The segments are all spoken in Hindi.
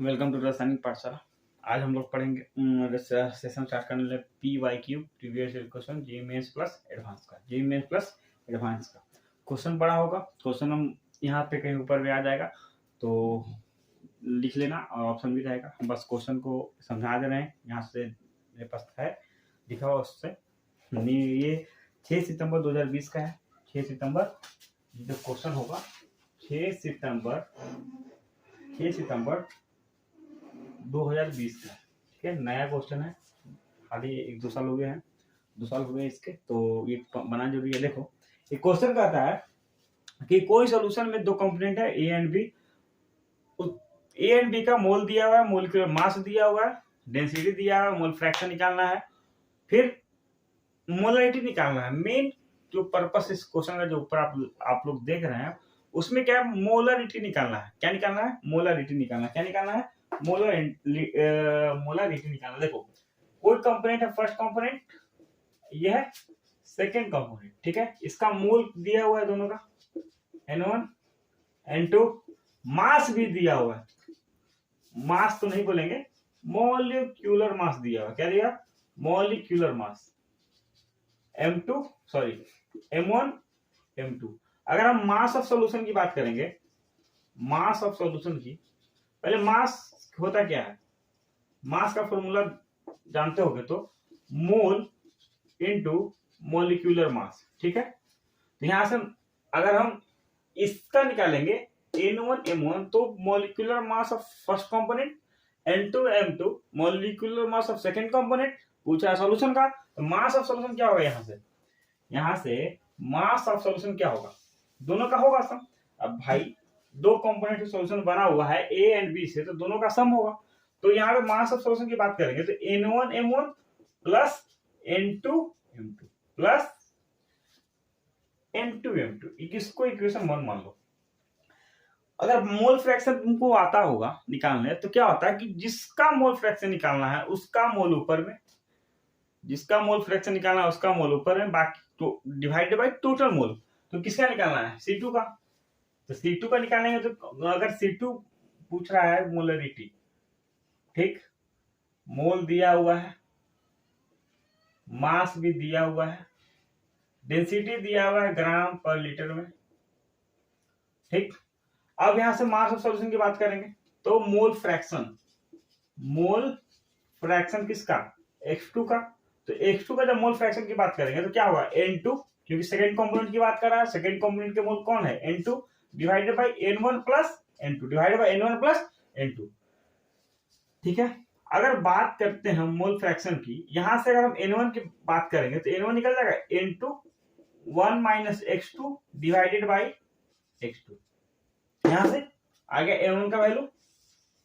वेलकम टू रासायनिक पाठशाला। आज हम लोग पढ़ेंगे सेशन स्टार्ट करने लगे PYQ प्रीवियस ईयर क्वेश्चन जी मेंस प्लस एडवांस का। जी मेंस प्लस एडवांस का क्वेश्चन बड़ा होगा। क्वेश्चन हम यहाँ पे कहीं ऊपर में आ जाएगा तो लिख लेना और ऑप्शन भी रहेगा। हम बस क्वेश्चन को समझा दे रहे हैं। यहाँ से मेरे पास है लिखा हुआ उससे। ये 6 सितंबर 2020 का है। 6 सितंबर जो क्वेश्चन होगा 6 सितंबर 2020 का। ठीक है, नया क्वेश्चन है, खाली 1-2 साल हो गए हैं, 2 साल हो गए इसके, तो ये बनाना जरूरी है। देखो ये क्वेश्चन कहता है कि कोई सॉल्यूशन में दो कंपोनेंट है A and B. A and B का मोल दिया हुआ है, मोलिक्यूलर मास दिया हुआ है, डेंसिटी दिया हुआ है, मोल फ्रैक्शन निकालना है, फिर मोलरिटी निकालना है। मेन जो पर्पस इस क्वेश्चन का जो ऊपर आप लोग देख रहे हैं उसमें क्या है, मोलरिटी निकालना है। क्या निकालना है? मोलरिटी निकालना है। क्या निकालना है? मोलरिटी निकालना। देखो कोई कंपोनेंट है, फर्स्ट कंपोनेंट, यह है सेकेंड कंपोनेंट। ठीक है, इसका मोल दिया हुआ है दोनों का, N1 N2, मास भी दिया हुआ है। मास तो नहीं बोलेंगे, मॉलिक्यूलर मास दिया हुआ। क्या दिया? Molecular mass M2 sorry M1 M2। अगर हम मास ऑफ सॉल्यूशन की बात करेंगे, मास ऑफ सॉल्यूशन की, पहले मास होता क्या है? मास का फॉर्मूला जानते होगे तो मोल इनटू मॉलिक्यूलर मास। ठीक है, तो यहां से अगर हम इसका निकालेंगे N1 M1 तो molecular mass of first component, N2 M2 molecular mass of second component. पूछा है सॉल्यूशन का, तो मास ऑफ सॉल्यूशन क्या होगा? यहां से मास ऑफ सॉल्यूशन क्या होगा? दोनों का होगा सम। अब भाई दो कंपोनेंट सॉल्यूशन बना हुआ है ए एंड बी से, तो दोनों का सम होगा। तो यहाँ पे मास ऑफ सॉल्यूशन की बात करेंगे तो N1 M1 plus N2 M2 plus N2 M2, इसको इक्वेशन 1 मान लो। अगर मोल फ्रैक्शन तुमको आता होगा निकालने, तो क्या होता है कि जिसका मोल फ्रैक्शन निकालना है उसका मोल ऊपर में, जिसका मोल फ्रैक्शन निकालना है उसका मोल ऊपर में, बाकी तो डिवाइडेड बाय टोटल मोल। तो किसका निकालना है? C2 का। तो C2 का निकालेंगे तो अगर C2 पूछ रहा है मोलरिटी, ठीक, मोल दिया हुआ है, मास भी दिया हुआ है, डेंसिटी दिया हुआ है ग्राम पर लीटर में। ठीक, अब यहां से मास ऑफ सॉल्यूशन की बात करेंगे तो मोल फ्रैक्शन किसका? X2 का। तो X2 का जब मोल फ्रैक्शन की बात करेंगे तो क्या होगा? N2, क्योंकि सेकंड कंपोनेंट की बात कर रहा है, सेकंड कंपोनेंट के मोल कौन है? N2 divided by N1 plus N2 divided by N1 plus N2। ठीक है, अगर बात करते हैं मोल फ्रैक्शन की, यहां से अगर हम N1 की बात करेंगे तो N1 निकल जाएगा N2 1 minus X2 divided by X2। यहां से आ गया N1 का वैल्यू।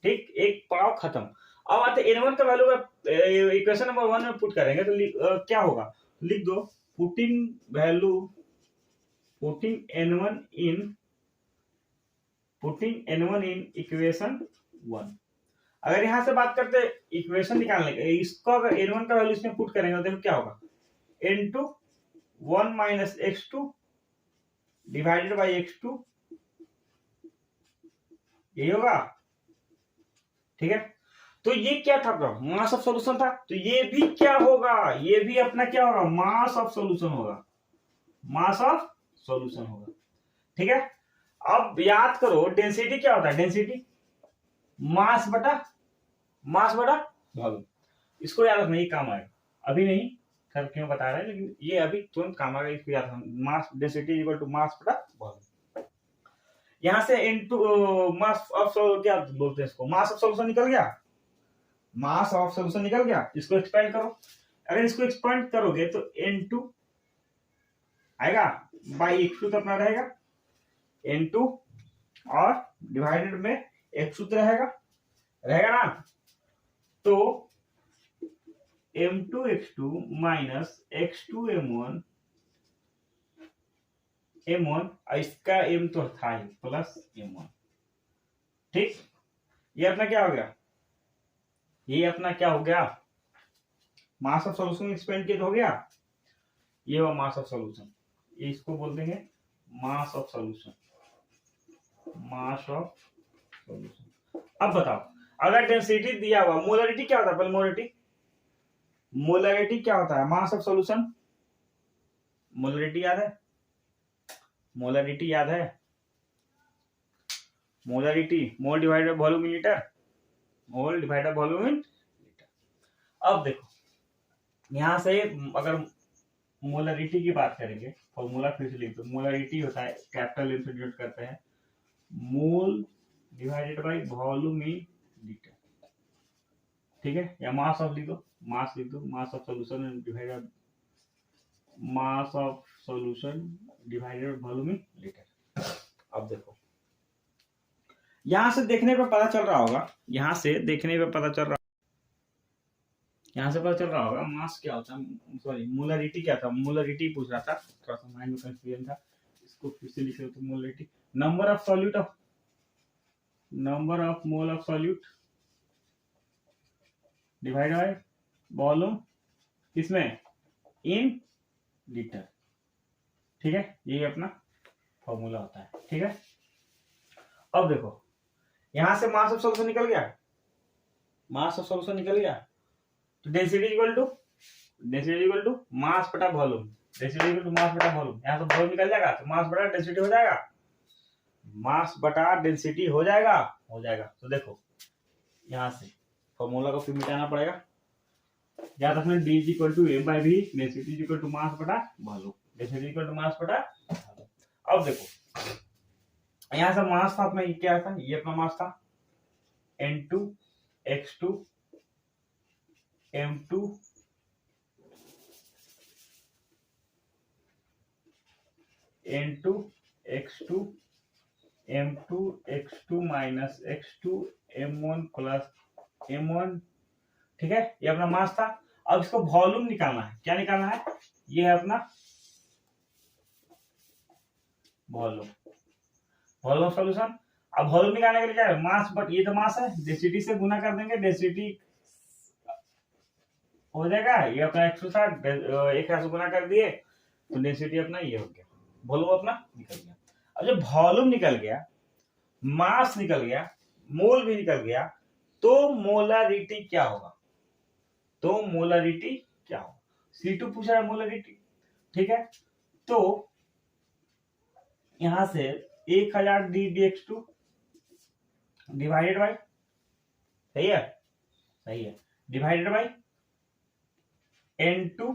ठीक, एक पड़ाव खत्म। अब आते N1 का वैल्यू इक्वेशन नंबर 1 में पुट करेंगे तो क्या होगा? लिख दो पुटिंग N1 इन इक्वेशन 1। अगर यहां से बात करते हैं इक्वेशन निकालने के, इसको अगर N1 का वैल्यू इसमें पुट करेंगे तो देखो क्या होगा? N2 1 minus X2 divided by X2, यही होगा। ठीक है, तो ये क्या था? मास ऑफ सॉल्यूशन था। तो ये भी क्या होगा? ये भी अपना क्या होगा? मास ऑफ सॉल्यूशन होगा। मास ऑफ सॉल्यूशन होगा। ठीक है, अब याद करो डेंसिटी क्या होता है? डेंसिटी मास बटा वॉल्यूम। इसको याद रखना, ये काम आएगा। अभी नहीं सर क्यों बता रहे हैं, लेकिन ये अभी तुरंत काम आएगा। इसको याद रखना, mass density equal to mass बटा वॉल्यूम। यहां से इनटू मास ऑफ क्या बोलते हैं इसको? मास ऑफ सॉल्यूशन निकल गया। मास ऑफ सॉल्यूशन निकल गया। इसको एक्सपेंड करो। अगर इसको एक्सपेंड करोगे तो N2 आएगा बाई X2 तो अपना रहेगा N2 और डिवाइडेड में X2 तो रहेगा ना। तो M2X2 माइनस X2 M1 इसका M तो था ही प्लस M1। ठीक, ये अपना क्या हो गया? ये अपना क्या हो गया? मास ऑफ सॉल्यूशन एक्सपेंड किया हो गया। ये हुआ मास ऑफ सॉल्यूशन। ये इसको बोल देंगे मास ऑफ सॉल्यूशन। अब बताओ, अगर डेंसिटी दिया हुआ, मोलरिटी क्या होता है, पहले मोलरिटी क्या होता है, मास ऑफ सॉल्यूशन। मोलरिटी याद है, मोलरिटी याद है, molarity mole divided by volume in litre, mole divided by volume in litre. अब देखो यहां से अगर मोलरिटी की बात करेंगे, फॉर्मूला फिर से लिख दो। मोलरिटी होता है, कैपिटल एम से डिनोट करते हैं, मोल divided by volume in litre, ठीक है। या मास ऑफ लिख दो, मास लिख दो, mass of solution divided, mass of solution divided volume in litre. अब देखो यहां से देखने पे पता चल रहा होगा, यहां से देखने पे पता चल रहा, यहां से पता चल रहा होगा मास क्या होता है, सॉरी मोलरिटी क्या था, मोलरिटी पूछ रहा था, थोड़ा सा माइंड में कंफ्यूजन था, इसको फिर से लिख रहे तो molarity number of solute of, number of mole of solute divide by volume किसमें, इन लीटर, ठीक है। ये अपना फॉर्मूला होता है, ठीक है। अब देखो यहां से मास ऑफ सॉल्यूशन निकल गया, मास ऑफ सॉल्यूशन निकल गया, तो डेंसिटी इक्वल टू मास बटा volume, density equal to mass बटा वॉल्यूम, यहां से वॉल्यूम निकल जाएगा तो मास बटा डेंसिटी हो जाएगा, मास बटा डेंसिटी हो जाएगा, तो देखो यहां से फॉर्मूला को फिर मिटाना पड़ेगा, याद रखना d is equal to m by v, density is equal to mass बटा volume, density equal to mass बटा वॉल्यूम। अब देखो यहां से मास था अपना, ये क्या था, ये अपना मास था n2 x2 m2 n2 x2 m2 x2 minus x2 m1 plus m1, ठीक है। ये अपना मास था। अब इसको वॉल्यूम निकालना है, क्या निकालना है, ये है अपना वॉल्यूम सॉल्यूशन। अब वॉल्यूम निकालने के लिए क्या है, मास बट ये तो मास है, डेंसिटी से गुना कर देंगे, डेंसिटी हो जाएगा, ये अपना 160 एक से गुना कर दिए तो डेंसिटी अपना ये हो गया, वॉल्यूम अपना निकल गया। अब जब वॉल्यूम निकल गया, मास निकल गया, मोल भी निकल गया, तो मोलरिटी क्या होगा, C2 पूछा है मोलरिटी, ठीक है। तो यहां से 1000 dx2 डिवाइडेड बाय, सही है, divided bye n2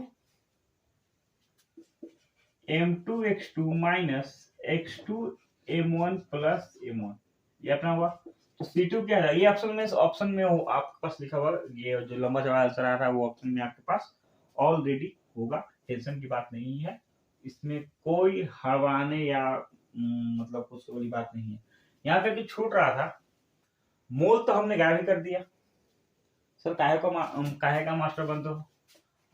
m2 x2 minus x2 m1 plus m1, ये अपना हुआ। तो C2 क्या है, ये ऑप्शन में हो आपके पास लिखा हुआ, ये जो लंबा चौड़ा आंसर आ रहा है वो ऑप्शन में आपके पास ऑलरेडी होगा, टेंशन की बात नहीं है, इसमें कोई हड़बड़ाने या मतलब कुछ वाली बात नहीं है। यहाँ पे भी छूट रहा था, मोल तो हमने गायब ही कर दिया, सर काहे का मास्टर बन तो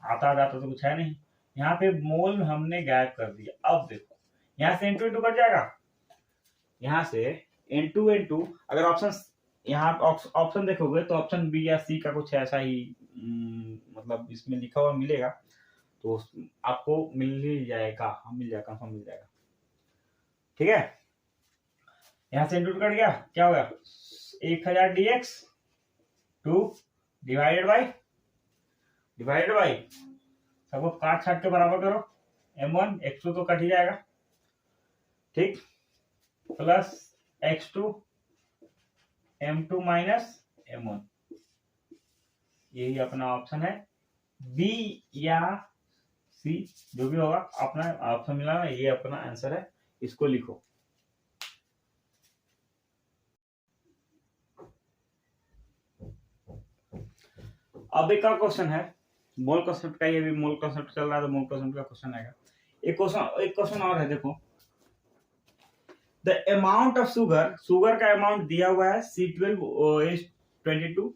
आता जाता तो कुछ है नहीं, यहाँ पे मोल हमने गायब कर दिया। अब देखो यहाँ से n2 कट जाएगा, यहाँ से n2 अगर ऑप्शन, यहाँ ऑप्शन देखोगे तो ऑप्शन बी या सी का कुछ ऐसा ही मतलब इसमें लिखा हुआ मिलेगा, तो आपको मिल ही जाएगा, मिल जाएगा, कंफर्म मिल जाएगा, ठीक है। यहाँ से n2 कट गया, क्या होगा 1000 dx 2 डिवाइडेड बाय सबको काट छाट के बराबर करो, m1 x2 तो कट ही जाएगा, ठीक, plus x2 m2 minus m1, यही अपना ऑप्शन है, बी या सी जो भी होगा अपना ऑप्शन मिला ना, ये अपना आंसर है, इसको लिखो। अब एक और क्वेश्चन है मोल कॉन्सेप्ट का, ये भी मोल कॉन्सेप्ट चल रहा है तो मोल कॉन्सेप्ट का क्वेश्चन आएगा। एक क्वेश्चन और है, देखो द अमाउंट ऑफ शुगर का अमाउंट दिया हुआ है C12 OH22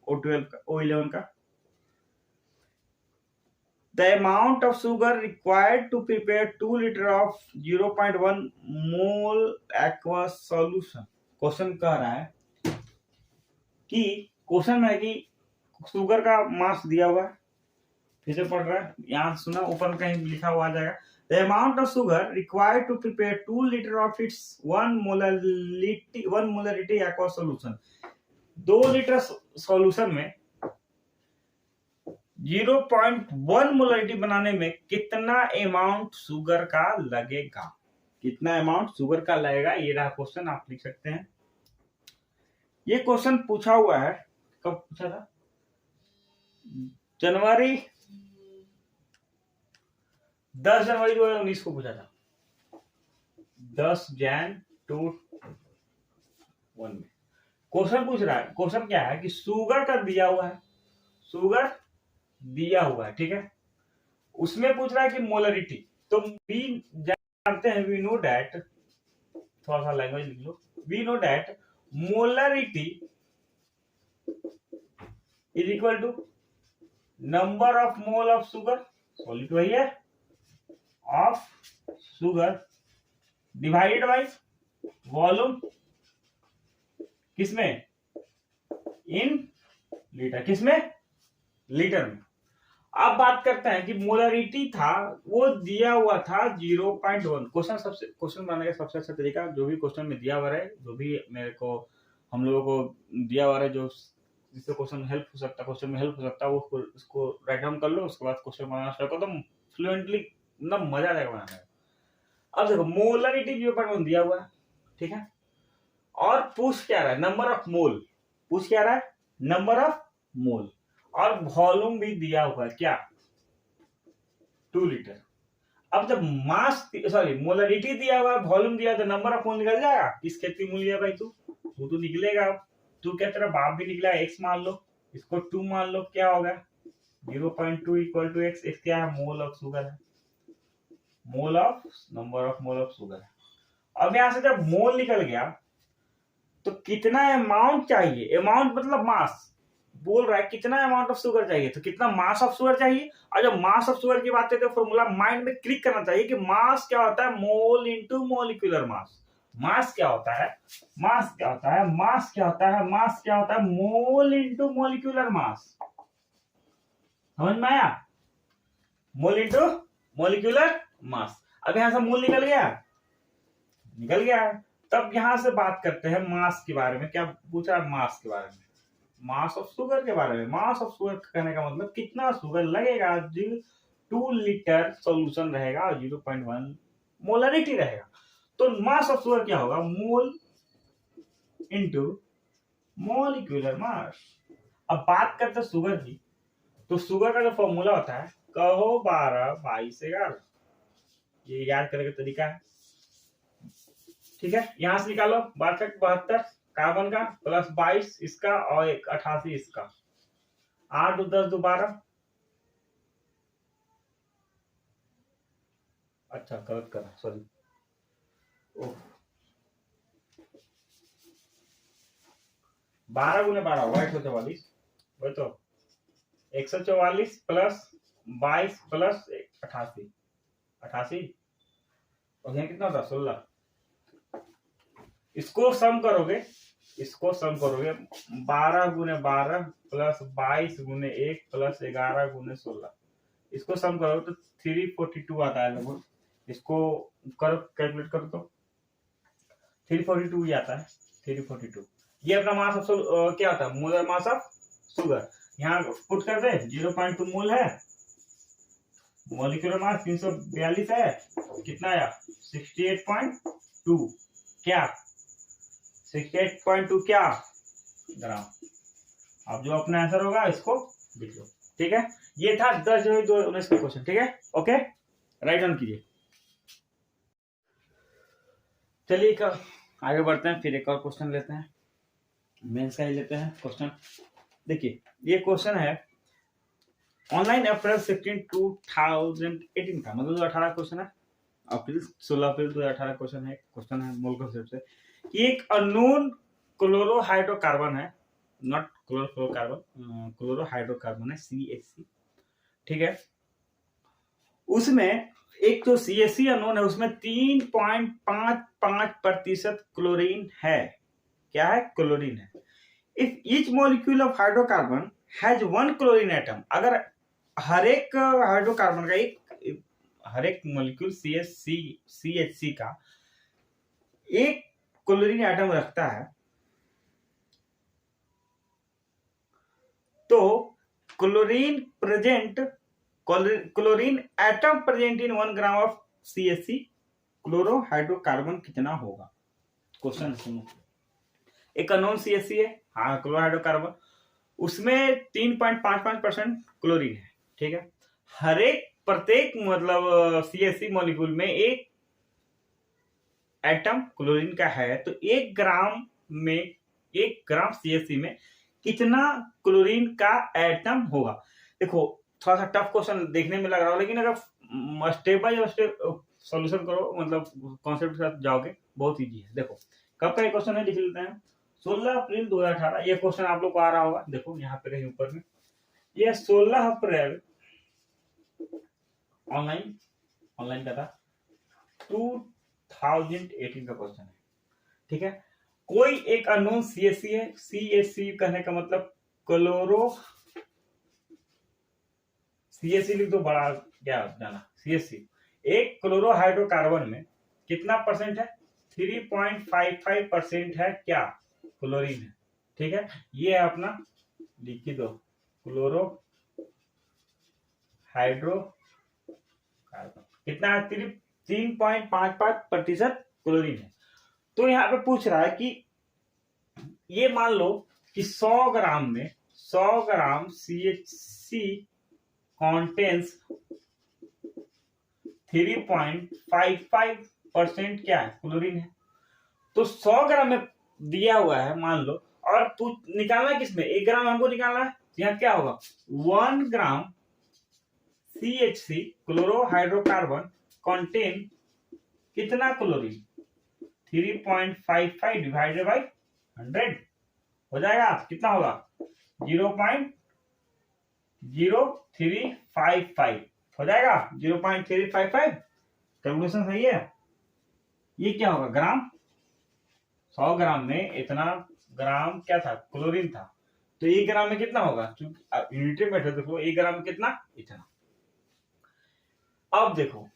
O11 का, the amount of sugar required to prepare 2 liter of 0.1 mole aqueous solution। Question कह रहा है कि क्वेश्चन में है कि शुगर का मास दिया हुआ है, फिर से पढ़ रहा है, यहाँ सुना ऊपर कहीं लिखा हुआ आ जाएगा, the amount of sugar required to prepare 2 liter of its 1 molarity aqueous solution। 2 litre solution में 0.1 मोलरिटी बनाने में कितना अमाउंट शुगर का लगेगा, कितना अमाउंट शुगर का लगेगा, ये रहा क्वेश्चन, आप लिख सकते हैं। ये क्वेश्चन पूछा हुआ है, कब पूछा था, जनवरी 10 जनवरी 2019 को पूछा था, 10 जैन 2021 में क्वेश्चन पूछ रहा है। क्वेश्चन क्या है कि शुगर का दिया हुआ है, शुगर दिया हुआ है, ठीक है, उसमें पूछ रहा है कि मोलरिटी। तो वी जानते हैं, वी नो दैट, थोड़ा सा लैंग्वेज लिख लो, we know that molarity is equal to number of mole of sugar, solid वही है, of sugar divided by volume, किसमें, इन लीटर, किसमें, लीटर में। अब बात करते हैं कि मोलरिटी था, वो दिया हुआ था 0.1। क्वेश्चन बनाने का सबसे अच्छा तरीका, जो भी क्वेश्चन में दिया हुआ है, जो भी मेरे को हम लोगों को दिया हुआ है, जो जिससे क्वेश्चन हेल्प हो सकता है, क्वेश्चन में हेल्प हो सकता है, वो उसको राइट डाउन कर लो, उसके बाद क्वेश्चन बनाना स्टार्ट करो, तो फ्लुएंटली एकदम मजा आ जाएगा बनाने में। अब देखो मोलरिटी 0.1 दिया हुआ है, ठीक है, और पूछ क्या रहा है, नंबर ऑफ मोल, पूछ क्या रहा है, नंबर ऑफ मोल, और वॉल्यूम भी दिया हुआ है, क्या, 2 लीटर। अब जब मास, सॉरी मोलरिटी दिया हुआ है, वॉल्यूम दिया, तो नंबर ऑफ मोल निकल जाएगा। किस खेती मूल लिया भाई तू तो निकलेगा। तू क्या, तेरा बाप भी निकला, x मान लो, इसको 2 मान लो, क्या होगा 0.2 इक्वल टू x, x क्या है, मोल ऑफ शुगर है, mole of, number of mole of sugar है। अब यहां से जब मोल निकल गया तो कितना अमाउंट चाहिए, अमाउंट मतलब मास, बोल रहा है कितना अमाउंट ऑफ शुगर चाहिए, तो कितना मास ऑफ शुगर चाहिए। और जब मास ऑफ शुगर की बात करते हैं, फॉर्मूला माइंड में क्लिक करना चाहिए कि मास क्या होता है, मोल इंटू मोलिकुलर मास। मास क्या होता है, मास क्या होता है, मास क्या होता है, मास क्या होता है, मोल इंटू मोलिकुलर मास। समझ में आया, मोल इंटू मोलिकुलर मास। अब यहां से मोल निकल गया, निकल गया। तब यहां से बात करते हैं मास के बारे में। क्या पूछा, मास के बारे में, मास ऑफ शुगर के बारे में। मास ऑफ शुगर कहने का मतलब कितना शुगर लगेगा, 2 लीटर सॉल्यूशन रहेगा, 0.1 मोलरिटी रहेगा। तो मास ऑफ शुगर क्या होगा, मोल इंटू मोलिकुलर मास। अब बात करते हैं शुगर की, तो शुगर का जो फॉर्मूला होता है, कहो 12 22 11, ये याद करने का तरीका है, ठीक है। यहां से निकालो 72 कार्बन का, प्लस 22 इसका, और 88 इसका, 8 2 10 2 12। अच्छा गलत करा, सॉरी, 12 गुने 12 होगा 144, वही तो 144 प्लस 22 प्लस 88, 88 और यहाँ कितना होता, 16। इसको सम करोगे, इसको सम करोगे, 12 गुने 12 प्लस 22 गुने 1 प्लस 11 गुने 16, इसको सम करोगे तो 342 आता है लगभग। इसको करो, कैलकुलेट करो तो 342 ही आता है, 342। ये अपना मास ऑफ क्या होता है, मोलर मास ऑफ शुगर। यहाँ पुट कर दे, 0.2 मोल है, मॉलिक्यूलर मास 342 है, कितना आया 68.2, क्या 68.2 क्या ग्राम। अब जो अपना आंसर होगा इसको लिख लो, ठीक है। ये था 10 जनवरी 2019 का क्वेश्चन, ठीक है, ओके, राइट डाउन कीजिए। चलिए आगे बढ़ते हैं, फिर एक और क्वेश्चन लेते हैं, मेंस का ही लेते हैं क्वेश्चन। देखिए ये क्वेश्चन है ऑनलाइन अप्रैल 16 2018 का, मतलब 2018 क्वेश्चन है, अप्रैल 16 अप्रैल 2018 क्वेश्चन है मूल कॉन्सेप्ट से कि एक अननोन क्लोरोहाइड्रोकार्बन है, नॉट क्लोरोफ्लोरोकार्बन, क्लोरोहाइड्रोकार्बन है CH3, ठीक है। उसमें एक जो CH3 अननोन है, उसमें 3.55% क्लोरीन है। क्या है, क्लोरीन है। If each molecule of hydrocarbon has 1 chlorine atom, अगर हर एक हाइड्रोकार्बन का हर एक मॉलिक्यूल CH3 का एक क्लोरीन एटम रखता है, तो chlorine atom present in 1 gram of CH3 क्लोरोहाइड्रोकार्बन कितना होगा? क्वेश्चन सुनो, एक अननोन CH3 है, हाँ क्लोरोहाइड्रोकार्बन, उसमें 3.55% क्लोरीन है, ठीक है। हर एक प्रत्येक मतलब CH3 मॉलिक्यूल में एक एटम क्लोरीन का है, तो 1 ग्राम CH3 में कितना क्लोरीन का एटम होगा? देखो थोड़ा सा टफ क्वेश्चन देखने में लग रहा हो, लेकिन अगर स्टेप बाय स्टेप सॉल्यूशन करो, मतलब कॉन्सेप्ट के साथ जाओगे, बहुत इजी है। देखो कब का ये क्वेश्चन है, लिख लेते हैं 16 अप्रैल 2018। ये क्वेश्चन आप लोग को आ रहा होगा, देखो यहाँ पे कहीं ऊपर में, ये 16 अप्रैल ऑनलाइन का था, 2018 का क्वेश्चन है, ठीक है। कोई एक अननोन CH3 है, CH3 कहने का मतलब क्लोरो, CH3 लिख दो, बड़ा क्या जाना, CH3 एक क्लोरोहाइड्रोकार्बन में कितना परसेंट है? 3.55% है, क्या क्लोरीन है, ठीक है। ये है अपना, लिख दो, क्लोरो हाइड्रोकार्बन कितना है? 3.55% क्लोरीन है। तो यहाँ पे पूछ रहा है कि ये मान लो कि 100 ग्राम CH3 contains 3.55% क्या है? क्लोरीन है। तो 100 ग्राम में दिया हुआ है मान लो, और निकालना किसमें? 1 ग्राम हमको निकालना है, यहाँ क्या होगा? 1 ग्राम CH3 क्लोरोहाइड्रोकार्बन कंटेन कितना क्लोरीन? 3.55 डिवाइडेड बाई 100 हो जाएगा, कितना होगा? 0.0355 हो जाएगा, 0.355। कैलकुलेशन सही है। ये क्या होगा? ग्राम। 100 ग्राम में इतना ग्राम क्या था? क्लोरीन था। तो 1 ग्राम में कितना होगा? चूंकि यूनिट में देखो 1 ग्राम में कितना? इतना। अब देखो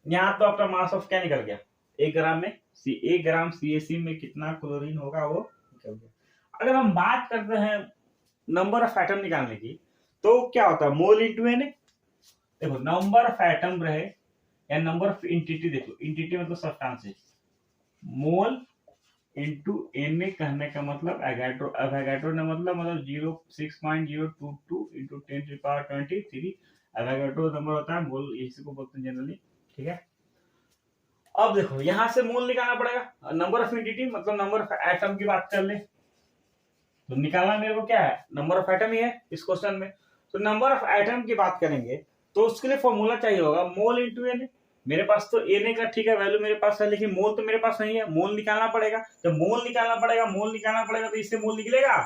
यहाँ तो आपका मास ऑफ क्या निकल गया? 1 ग्राम में 1 ग्राम CH3 में कितना क्लोरीन होगा वो निकल गया। अगर हम बात करते हैं नंबर ऑफ एटम निकालने की, तो क्या होता है? Mole into N. देखो नंबर ऑफ एटम रहे या नंबर ऑफ इंटिटी, देखो इंटिटी मतलब सब्सटेंस, मोल इंटू एन कहने का मतलब एवोगाड्रो ने मतलब 6.022 इंटू 10⁻23 एवोगाड्रो नंबर होता है, मोल इसी को बोलते हैं जनरली, ठीक है। अब देखो यहां से मोल निकालना पड़ेगा। नंबर ऑफ इंटिटी मतलब नंबर ऑफ एटम की बात कर ले, तो निकालना मेरे को क्या है? नंबर ऑफ एटम ही है इस क्वेश्चन में। तो नंबर ऑफ एटम की बात करेंगे तो उसके लिए फॉर्मूला चाहिए होगा मोल इंटू एन। मेरे पास तो एन का ठीक है वैल्यू मेरे पास है, लेकिन मोल तो मेरे पास नहीं है, मोल निकालना पड़ेगा। जब मोल निकालना पड़ेगा तो इससे मोल निकलेगा?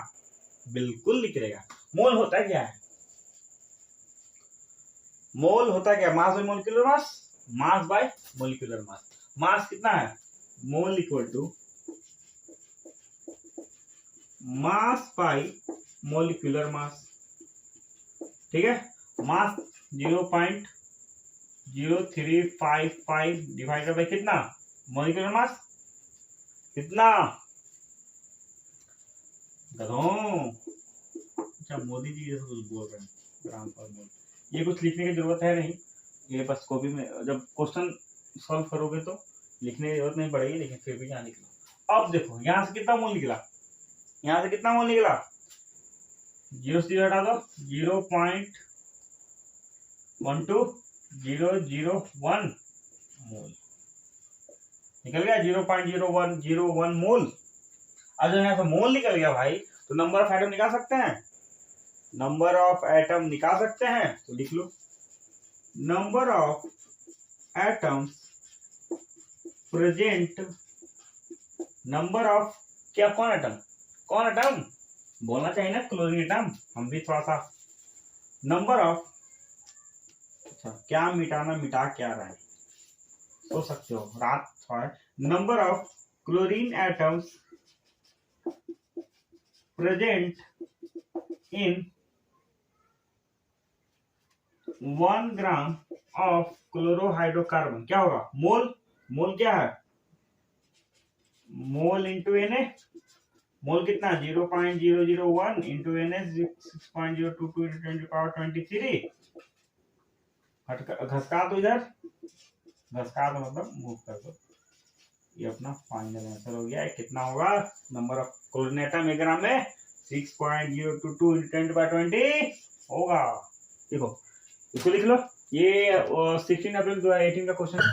बिल्कुल निकलेगा। मोल होता है क्या है? मोल होता है क्या? Mass by molecular mass, mass by molecular mass. Mass कितना है? Mole equal to mass by molecular mass, ठीक है। मास 0.0355 डिवाइडेड बाय कितना? मोलिकुलर मास कितना? अच्छा मोदी जी ये कुछ बोल रहे हैं ग्राम पर मोल, ये कुछ लिखने की जरूरत है नहीं, ये बस कॉपी में जब क्वेश्चन सॉल्व करोगे तो लिखने की जरूरत नहीं पड़ेगी, लेकिन फिर भी यहाँ निकला। अब देखो यहाँ से कितना मोल निकला? यहाँ से कितना मोल निकला? 0 से 0 हटा दो, 0.12001 मोल निकल गया, 0.0101 मोल। अब जब यहाँ से मोल निकल गया भाई, तो नंबर ऑफ एटम निकाल सकते हैं। नंबर ऑफ एटम निकाल सकते हैं, तो लिख लो number of atoms present, number of क्या? कौन एटम बोलना चाहिए ना, क्लोरीन एटम। हम भी थोड़ा सा नंबर ऑफ, अच्छा क्या मिटाना मिटा क्या रहा है हो सकते हो, रात थोड़ा। Number of chlorine atoms present in 1 gram of chlorohydrocarbon क्या होगा? मोल क्या है? मोल इंटू एन, मोल कितना 0.001 इंटू NH 6.022 इंटू 10 पावर 23। घसका दो इधर, घसका दो मतलब मूव कर दो। ये अपना फाइनल आंसर हो गया है। कितना होगा नंबर ऑफ क्लोरीन एटम 1 ग्राम में 6.022 इंटू 10 पावर 20 होगा। देखो इसको लिख लो, ये 16 अप्रैल 2018 का क्वेश्चन है,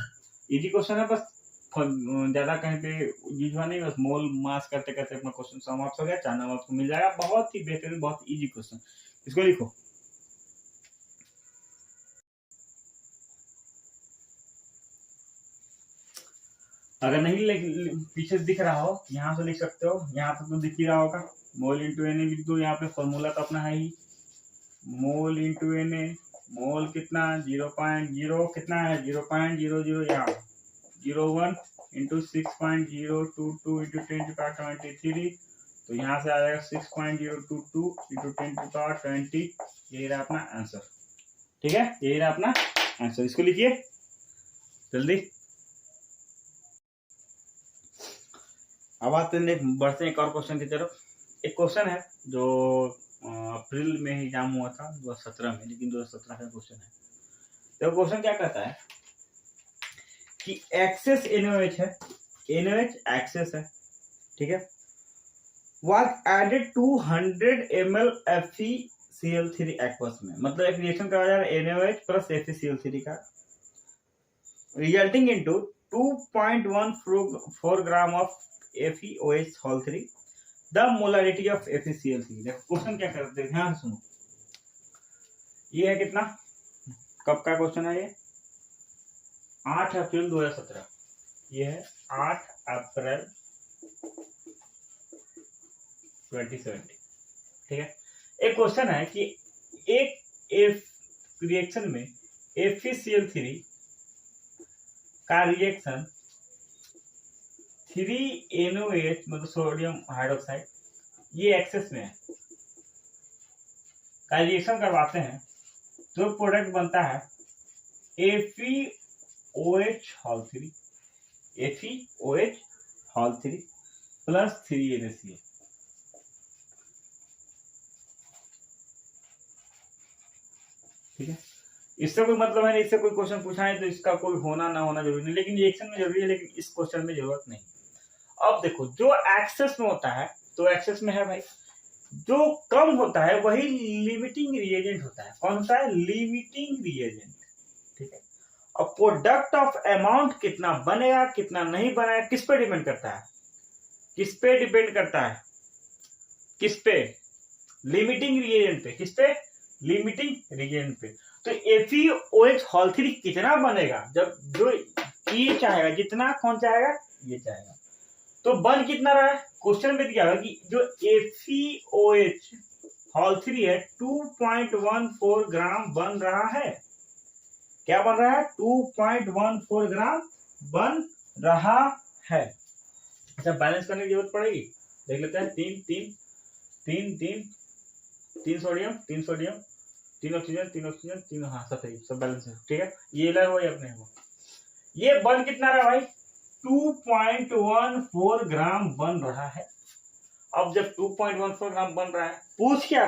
इजी क्वेश्चन है, बस ज्यादा कहीं पे यूज हुआ नहीं, बस मोल मास करते करते अपना क्वेश्चन समाप्त हो गया। 4 नंबर आपको मिल जाएगा, बहुत ही बेहतरीन, बहुत इजी क्वेश्चन। इसको लिखो, अगर नहीं पीछे दिख रहा हो यहाँ से लिख सकते हो, यहाँ पे तो दिख ही रहा होगा। मोल इंटू एन लिख दो, यहाँ पे फॉर्मूला तो अपना है ही, मोल इंटू एन। मोल कितना 0.0 कितना है 0.00 यहाँ 01 इंटू 6.022 इंटू 10 टू पावर 23, तो यहाँ से आ जाएगा 6.022 इंटू 10 टू पावर 20। यही रहा अपना आंसर, ठीक है, यही रहा अपना आंसर। इसको लिखिए जल्दी। अब आते हैं बढ़ते हैं एक और क्वेश्चन की तरफ। एक क्वेश्चन है जो अप्रैल में ही एग्जाम हुआ था 2017 में, लेकिन 2017 का क्वेश्चन है। तो क्वेश्चन क्या कहता है कि एक्सेस NaOH है, NaOH एक्सेस है, ठीक है, was added to 100 ml FeCl3 aqueous में, मतलब एक रिएक्शन करवाया जा रहा है NaOH प्लस FeCl3 का, resulting into 2.14 gram of FeOH3, the molarity of FeCl3। देखो क्वेश्चन क्या करते हैं, ध्यान सुनो। ये है कितना, कब का क्वेश्चन है ये, 8 अप्रैल 2017। ये है 8 अप्रैल 2017, ठीक है। एक क्वेश्चन है कि एक रिएक्शन में FeCl3 का रिएक्शन 3NaOH मतलब सोडियम हाइड्रोक्साइड, ये एक्सेस में है, का रिएक्शन करवाते हैं, जो प्रोडक्ट बनता है FeOH3 प्लस 3NaCl। ठीक है, इससे कोई मतलब है नहीं, इससे कोई क्वेश्चन पूछा है तो इसका कोई होना ना होना जरूरी नहीं, लेकिन रिएक्शन में जरूरी है, लेकिन इस क्वेश्चन में जरूरत नहीं। अब देखो जो एक्सेस में होता है तो एक्सेस में है भाई, जो कम होता है वही लिमिटिंग रिएजेंट होता है। कौन सा है, लिमिटिंग रिएजेंट, ठीक है। और प्रोडक्ट ऑफ अमाउंट कितना बनेगा कितना नहीं बनेगा किस पे डिपेंड करता है, किस पे डिपेंड करता है, किस पे, लिमिटिंग रिएजेंट पे, किस पे, लिमिटिंग रिएजेंट पे। तो FeOH3 कितना बनेगा, जब जो ये चाहेगा जितना, कौन चाहेगा, ये चाहेगा, तो बन कितना रहा है, क्वेश्चन में दिया है कि जो FeOH3 है 2.14 ग्राम बन रहा है। क्या बन रहा है, 2.14 ग्राम बन रहा है। अच्छा बैलेंस करने की जरूरत पड़ेगी, देख लेते हैं। 3 सोडियम 3 ऑक्सीजन 3 ऑक्सीजन 3, हाँ सब बैलेंस है, ठीक है। ये लग हुआ अपने को, ये बन कितना रहा भाई, 2.14 ग्राम बन रहा है। अब जब 2.14 ग्राम बन रहा है, पूछ क्या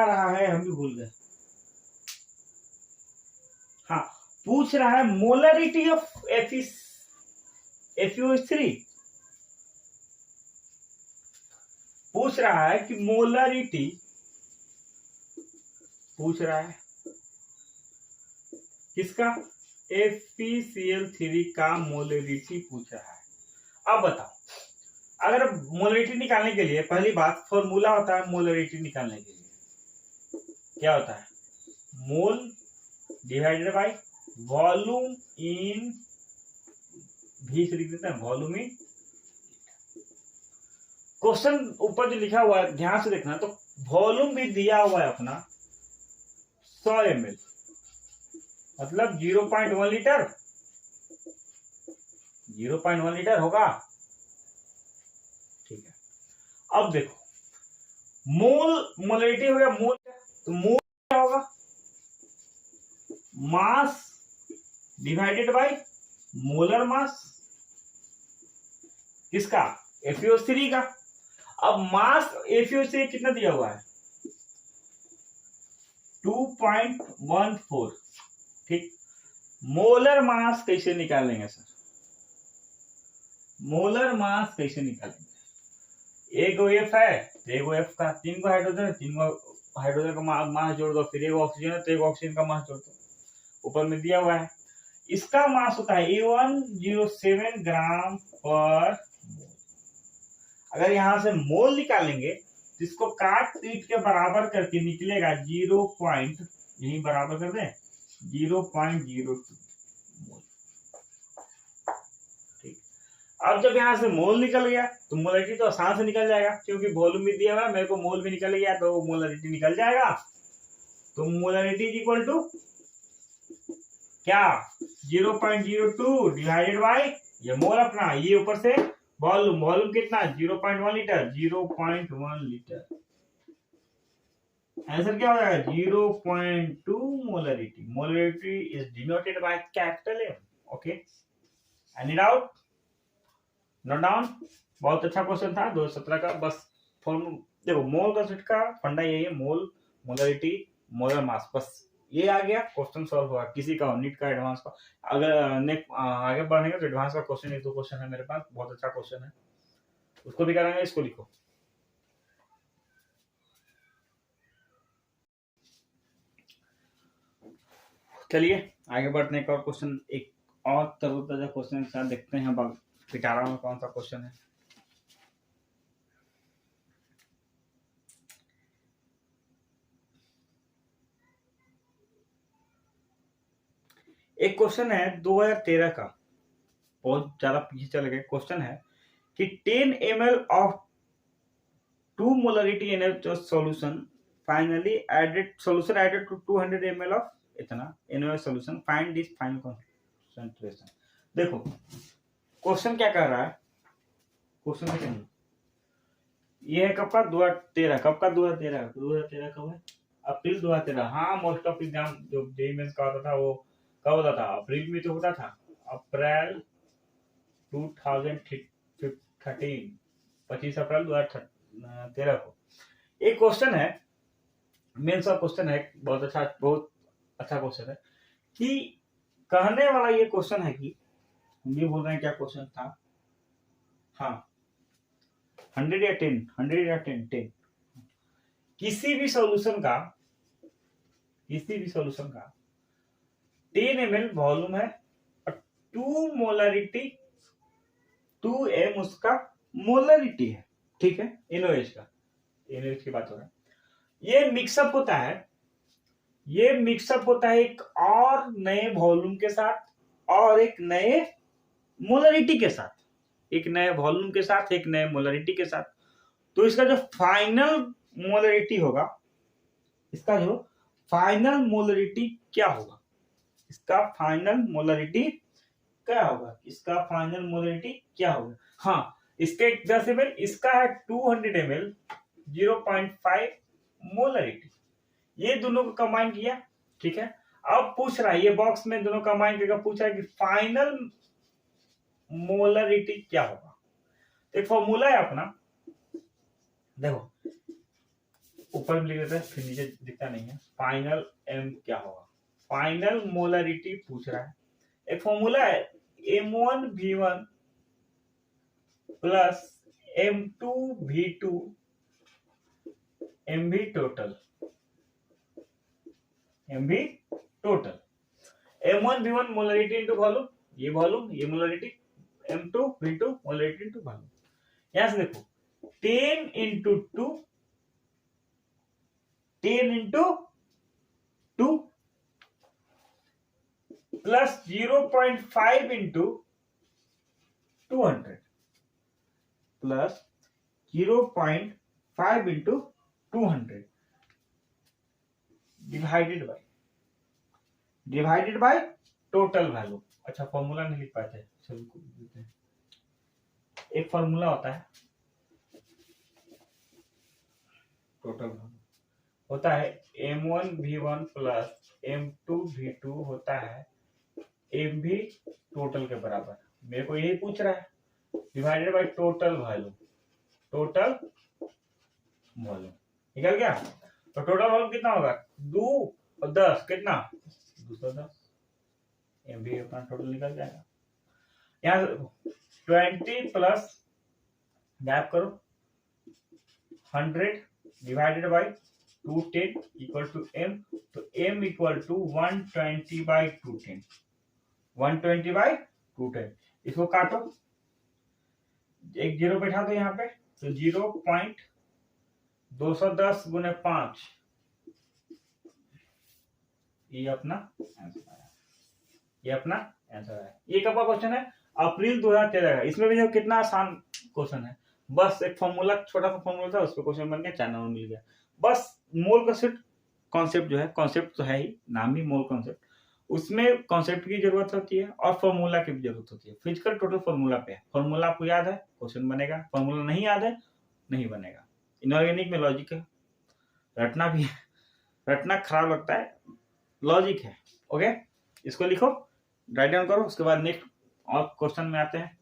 रहा है, हम भी भूल गए। हाँ, पूछ रहा है मोलरिटी ऑफ FeOH3, पूछ रहा है कि मोलरिटी, पूछ रहा है किसका, FeCl3 का मोलरिटी पूछ रहा है। अब बताओ, अगर मोलरिटी निकालने के लिए पहली बात फॉर्मूला होता है, मोलरिटी निकालने के लिए क्या होता है, मोल डिवाइडेड बाय वॉल्यूम इन भी से लिख देते हैं, वॉल्यूम इन। क्वेश्चन ऊपर जो लिखा हुआ है ध्यान से देखना, तो वॉल्यूम भी दिया हुआ है अपना 100 ml, मतलब 0.1 लीटर, 0.1 लीटर होगा, ठीक है। अब देखो मोलरिटी हो गया, मोल, तो मोल क्या होगा, मास डिवाइडेड बाय मोलर मास, किसका? FeO3 का। अब मास FeO3 कितना दिया हुआ है? 2.14। ठीक, मोलर मास कैसे निकालेंगे सर? मोलर मास कैसे निकालेंगे? एक F है, एक F का 3 को हाइड्रोजन है, 3 को हाइड्रोजन का मास जोड़ दो, फिर एक ऑक्सीजन है तो एक ऑक्सीजन का मास जोड़ दो, ऊपर में दिया हुआ है। इसका मास होता है 107 ग्राम पर मोल। अगर यहां से मोल निकालेंगे तो इसको काट पीट के बराबर करके निकलेगा 0. यही बराबर कर दें 0.02 मोल। ठीक, अब जब यहां से मोल निकल गया तो मोलरिटी तो आसान से निकल जाएगा, क्योंकि वॉल्यूम भी दिया हुआ है, मेरे को मोल भी निकल गया तो मोलरिटी निकल जाएगा। तो मोलरिटी इज इक्वल टू क्या? 0.02 डिवाइडेड बाय ये मोल अपना, ये ऊपर से वॉल्यूम, वॉल्यूम कितना? 0.1 लीटर, 0.1 लीटर। आंसर क्या हो जाएगा? 0.2 molarity. Molarity is denoted by capital M। Okay, any doubt? Note down. बहुत अच्छा क्वेश्चन था 2017 का। बस फॉर्मूला देखो, मोल का सेट का फंडा यही है, मोल, मोलरिटी, मोलर मास, बस ये आ गया, क्वेश्चन सॉल्व हुआ। किसी का नीट का, एडवांस का, अगर नेक्स्ट आगे बढ़ेंगे तो एडवांस का क्वेश्चन, एक दो क्वेश्चन है मेरे पास, बहुत अच्छा क्वेश्चन है, उसको भी करेंगे, इसको लिखो। चलिए आगे बढ़ते हैं, एक और क्वेश्चन, एक और तरोताजा क्वेश्चन के साथ देखते हैं अब 18 में कौन सा क्वेश्चन है। एक क्वेश्चन है 2013 का, बहुत ज्यादा पीछे चले गए। क्वेश्चन है कि 10 ml of 2 molarity NaOH solution finally added solution added to 200 ml of NaOH solution, find this final concentration। देखो क्वेश्चन क्या कर रहा है, क्वेश्चन देखिए, ये है कब का? 2013। कब का? 2013 कब है? अप्रैल 2013। हाँ, मोस्ट ऑफ एग्जाम जो जेईई का होता था वो कब होता था? अप्रैल में तो होता था, अप्रैल 2013, 25 अप्रैल 2013 को। एक क्वेश्चन है, मेंस का क्वेश्चन है, बहुत अच्छा क्वेश्चन है, कि कहने वाला ये क्वेश्चन है कि हम ये बोल रहे हैं, क्या क्वेश्चन था? हाँ, 100 या 10 किसी भी सॉल्यूशन का 10 ml वॉल्यूम है और 2 मोलरिटी 2m उसका मोलरिटी है। ठीक है, NaOH का, NaOH की बात हो रहा है। ये मिक्सअप होता है एक और नए वॉल्यूम के साथ और एक नए मोलरिटी के साथ, एक नए वॉल्यूम के साथ, एक नए मोलरिटी के साथ। तो इसका जो फाइनल मोलरिटी होगा, इसका जो फाइनल मोलरिटी क्या होगा? हाँ, इसके 10 ml, इसका है 200 ml 0.5 मोलरिटी, ये दोनों को कंबाइन किया। ठीक है, अब पूछ रहा है, ये बॉक्स में दोनों कंबाइन करके पूछ रहा है कि फाइनल मोलरिटी क्या होगा। एक फॉर्मूला है अपना, देखो ऊपर में लिख देते हैं, फिर नीचे दिखता नहीं है। फाइनल M क्या होगा? फाइनल मोलरिटी पूछ रहा है। एक फॉर्मूला है M1V1 plus M2V2 MV total. M1V1 molarity into volume, ये molarity, M2V2 molarity into volume. यहां से देखो 10 into 2 plus 0.5 into 200 plus 0.5 into 200 divided by total value. अच्छा, फॉर्मूला नहीं लिख पाते, चलो देते हैं। एक फॉर्मूला होता है, टोटल होता है M1V1 प्लस M2V2 होता है MV टोटल के बराबर। मेरे को यही पूछ रहा है, divided by total volume, total volume निकल गया। तो टोटल वॉल्यूम कितना होगा 2 और 10 कितना 210, ये भी अपना टोटल निकल जाएगा। यहाँ 20 प्लस गैप करो 100 divided by 210 equal to m, तो m equal to 120 by 210, 120 by 210। इसको काटो, एक जीरो बैठा दो यहाँ पे, तो 0.210 गुने 5, ये अपना आंसर आया, ये अपना आंसर है। ये कब का क्वेश्चन है अप्रैल 2013 का। इसमें भी कितना आसान क्वेश्चन है, बस एक फॉर्मूला, छोटा सा फॉर्मूला था, उस पर क्वेश्चन बन गया, 4 नंबर मिल गया। बस मोल कॉन्सेप्ट जो है, कॉन्सेप्ट तो है ही, नाम ही मोल कॉन्सेप्ट, उसमें कॉन्सेप्ट की जरूरत होती है और फॉर्मूला की भी जरूरत होती है। फिजिकल टोटल फॉर्मूला पे है, फॉर्मूला आपको याद है क्वेश्चन बनेगा, फॉर्मूला नहीं याद है नहीं बनेगा। इनऑर्गेनिक में लॉजिक है, रटना भी है, रटना खराब लगता है, लॉजिक है। ओके, इसको लिखो, राइट डाउन करो, उसके बाद नेक्स्ट और क्वेश्चन में आते हैं।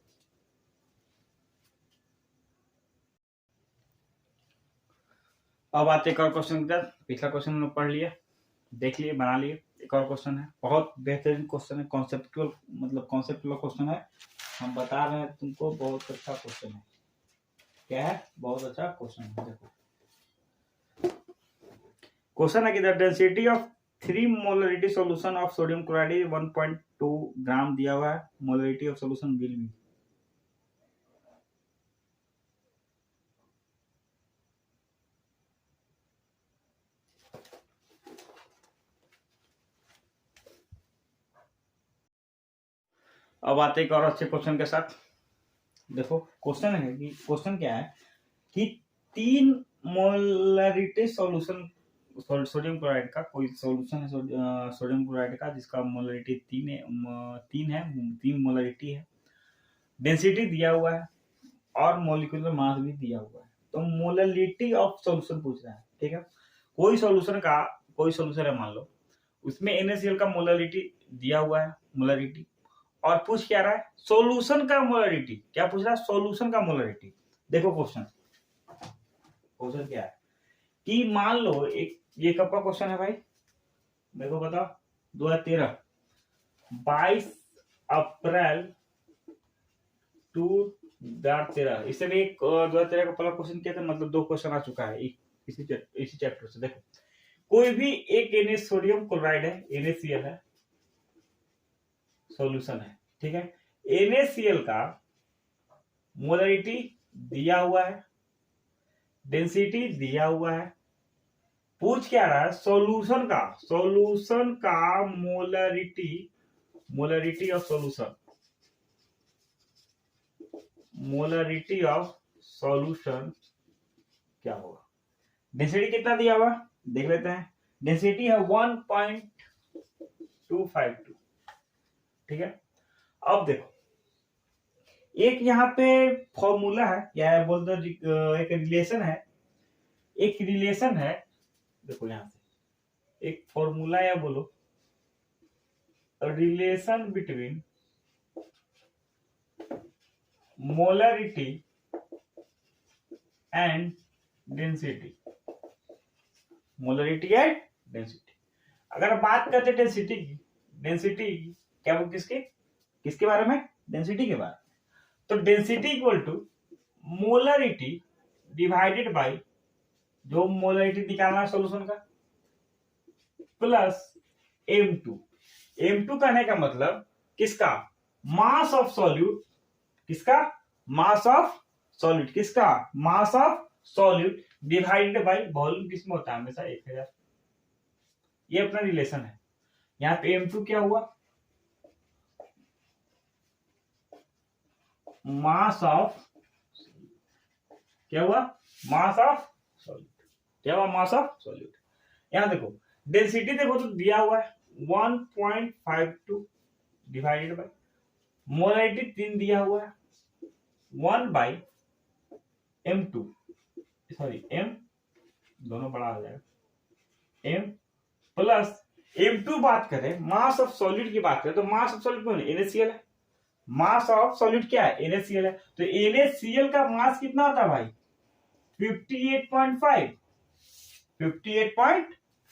अब आते एक और क्वेश्चन की तरफ। पिछला क्वेश्चन हमने पढ़ लिया, देख लिए, बना लिए। एक और क्वेश्चन है, बहुत बेहतरीन क्वेश्चन है, कॉन्सेप्चुअल मतलब कॉन्सेप्चुअल क्वेश्चन है, हम बता रहे हैं तुमको, बहुत अच्छा क्वेश्चन है। क्या है? बहुत अच्छा क्वेश्चन है। देखो क्वेश्चन है कि the density of 3 molarity solution of sodium chloride 1.2 ग्राम दिया हुआ है, molarity of solution will be. अब आते एक और अच्छे क्वेश्चन के साथ। देखो क्वेश्चन है कि, क्वेश्चन क्या है कि 3 मोलरिटी सॉल्यूशन सोडियम क्लोराइड का, कोई सॉल्यूशन है सोडियम क्लोराइड का जिसका मोलरिटी 3 है, 3 मोलरिटी है, डेंसिटी दिया हुआ है और मॉलिक्यूलर मास भी दिया हुआ है। तो मोलरिटी ऑफ सॉल्यूशन पूछ रहा है, ठीक है। कोई सॉल्यूशन है मान लो, उसमें NaCl का मोलरिटी दिया हुआ है, मोलरिटी, और पूछ क्या रहा है सॉल्यूशन का मोलरिटी। क्या पूछ रहा है? सॉल्यूशन का मोलरिटी। देखो क्वेश्चन क्या है कि मान लो एक, ये कब का क्वेश्चन है भाई, देखो बताओ, 2013, 22 अप्रैल 2013। इससे भी एक 2013 का पहला क्वेश्चन किया था, मतलब 2 क्वेश्चन आ चुका है इसी चैप्टर से। देखो कोई भी एक सोडियम क्लोराइड है, NaCl है, सॉल्यूशन है, ठीक है। NaCl का मोलरिटी दिया हुआ है, डेंसिटी दिया हुआ है, पूछ क्या रहा है सॉल्यूशन का molarity of solution, molarity of solution क्या होगा। डेंसिटी कितना दिया हुआ देख लेते हैं, डेंसिटी है 1.252, ठीक है। अब देखो एक यहाँ पे फॉर्मूला है, या बोल दो एक रिलेशन है, देखो यहाँ से एक फॉर्मूला, या बोलो relation between molarity and density, molarity and density. अगर बात करते डेंसिटी क्या वो किसके बारे में, डेंसिटी के बारे में। तो density equal to molarity divided by, जो मोलरिटी निकालना है सॉल्यूशन का, प्लस M2 कहने का मतलब किसका, मास ऑफ सॉल्यूट, किसका मास of solute divided by volume, किसमें होता है हमेशा 1000। ये अपना रिलेशन है। यहाँ पे M2 क्या हुआ, मास ऑफ सॉल्यूट। यहां देखो डेंसिटी देखो तो दिया हुआ है 1.52 डिवाइडेड बाय मोलरिटी 3 दिया हुआ है 1 बाई M2, सॉरी M दोनों बड़ा आ जाएगा, M प्लस M2 बात करें, मास ऑफ सॉलिड की बात करें तो मास ऑफ सॉलिड कौन है, NaCl है, मास ऑफ सॉलिड क्या है, NaCl है, तो NaCl का मास कितना होता है भाई, 58.5,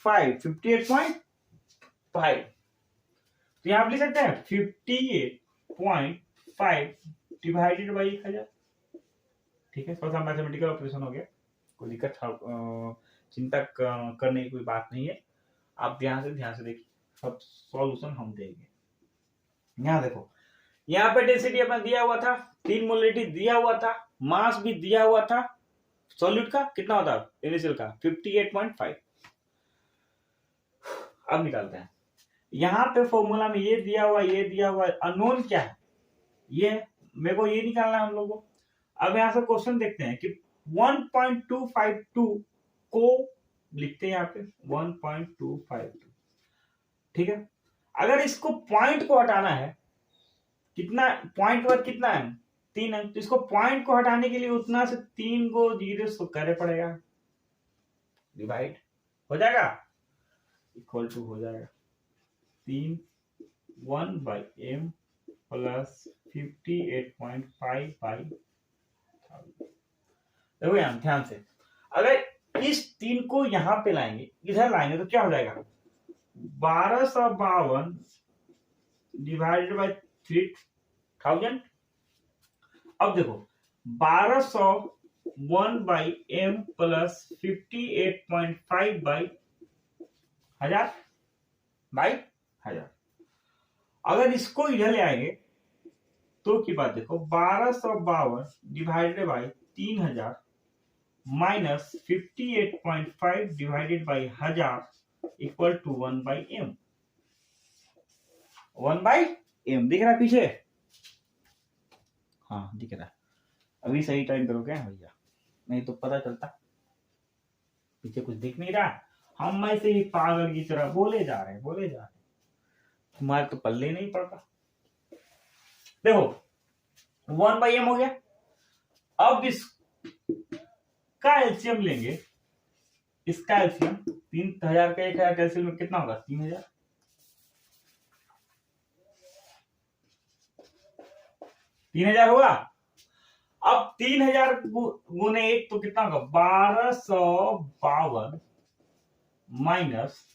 58.5। तो यहां आप लिख सकते हैं 58.5 डिवाइडेड बाई 1000। ठीक है, थोड़ा सा मैथमेटिकल ऑपरेशन हो गया, कोई दिक्कत चिंता करने की कोई बात नहीं है। आप ध्यान से देखिए, सब सॉल्यूशन हम देंगे। यहाँ देखो, यहाँ पे डेंसिटी अपना दिया हुआ था, 3 मोलरिटी दिया हुआ था, मास भी दिया हुआ था, सॉल्यूट का कितना होता है इनिशियल का 58.5। अब निकालते हैं, यहाँ पे फॉर्मूला में ये दिया हुआ अननोन क्या है, ये मेरे को ये निकालना है हम लोगों को। अब यहाँ से क्वेश्चन देखते हैं कि 1.252 को लिखते हैं यहाँ पे 1.252। ठीक है, अगर इसको पॉइंट को हटाना है, कितना पॉइंट वर्क कितना है 3 है, तो इसको पॉइंट को हटाने के लिए उतना से 3 को जीरो करे पड़ेगा, डिवाइड हो जाएगा, इक्वल टू हो जाएगा 3 1/m प्लस 58.5 बाई। देखो यहाँ ध्यान से, अगर इस 3 को यहां पे लाएंगे, इधर लाएंगे तो क्या हो जाएगा 1252 डिवाइडेड बाई 3000। अब देखो 1201/m प्लस 58.5 बाई 1000। अगर इसको इधर ले आएंगे तो की बात देखो 1252 divided by 3000 minus 58.5 divided by 1000 equal to 1/m। 1/m दिख रहा है पीछे, हाँ दिख रहा है। अभी सही टाइम करोगे भैया, नहीं तो पता चलता पीछे कुछ दिख नहीं रहा, हम ऐसे ही पागल की तरह बोले जा रहे हैं, तुम्हारे तो पल्ले नहीं पड़ता। देखो 1/m हो गया। अब इसका एलसीएम लेंगे, इसका एलसीएम 3000 का 1000 का एलसीएम में कितना होगा 3000। 3000 होगा। अब 3000 गुने 1 तो कितना होगा 1252 माइनस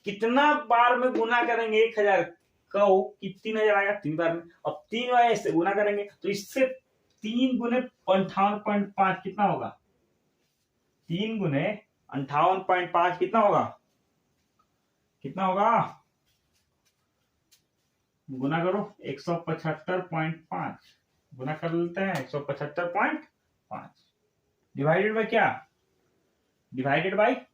कितना बार में गुना करेंगे 1000 को कि 3000 आएगा 3 बार में। अब 3 बार इससे गुना करेंगे तो इससे 3 गुने 58.5 कितना होगा, 3 गुने 58.5 कितना होगा गुना करो 175.5 गुना कर लेते हैं 175.5 डिवाइडेड बाय क्या, divided by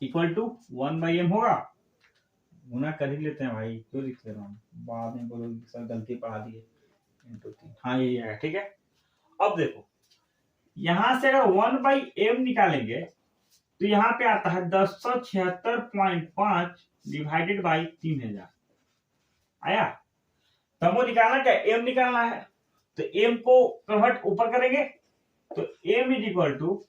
equal to 1/m होगा। गुना कर ही लेते हैं भाई, क्यों लिख ले रहा हूँ, बाद में बोलोगे सर गलती पढ़ा दिए इनटू 3। हाँ यही है, ठीक है। अब देखो यहां से अगर 1/m निकालेंगे तो यहाँ पे आता है 1076.5 डिवाइडेड बाई 3000 आया। तब वो निकालना क्या, m निकालना है, तो m को कन्वर्ट ऊपर करेंगे तो m is equal to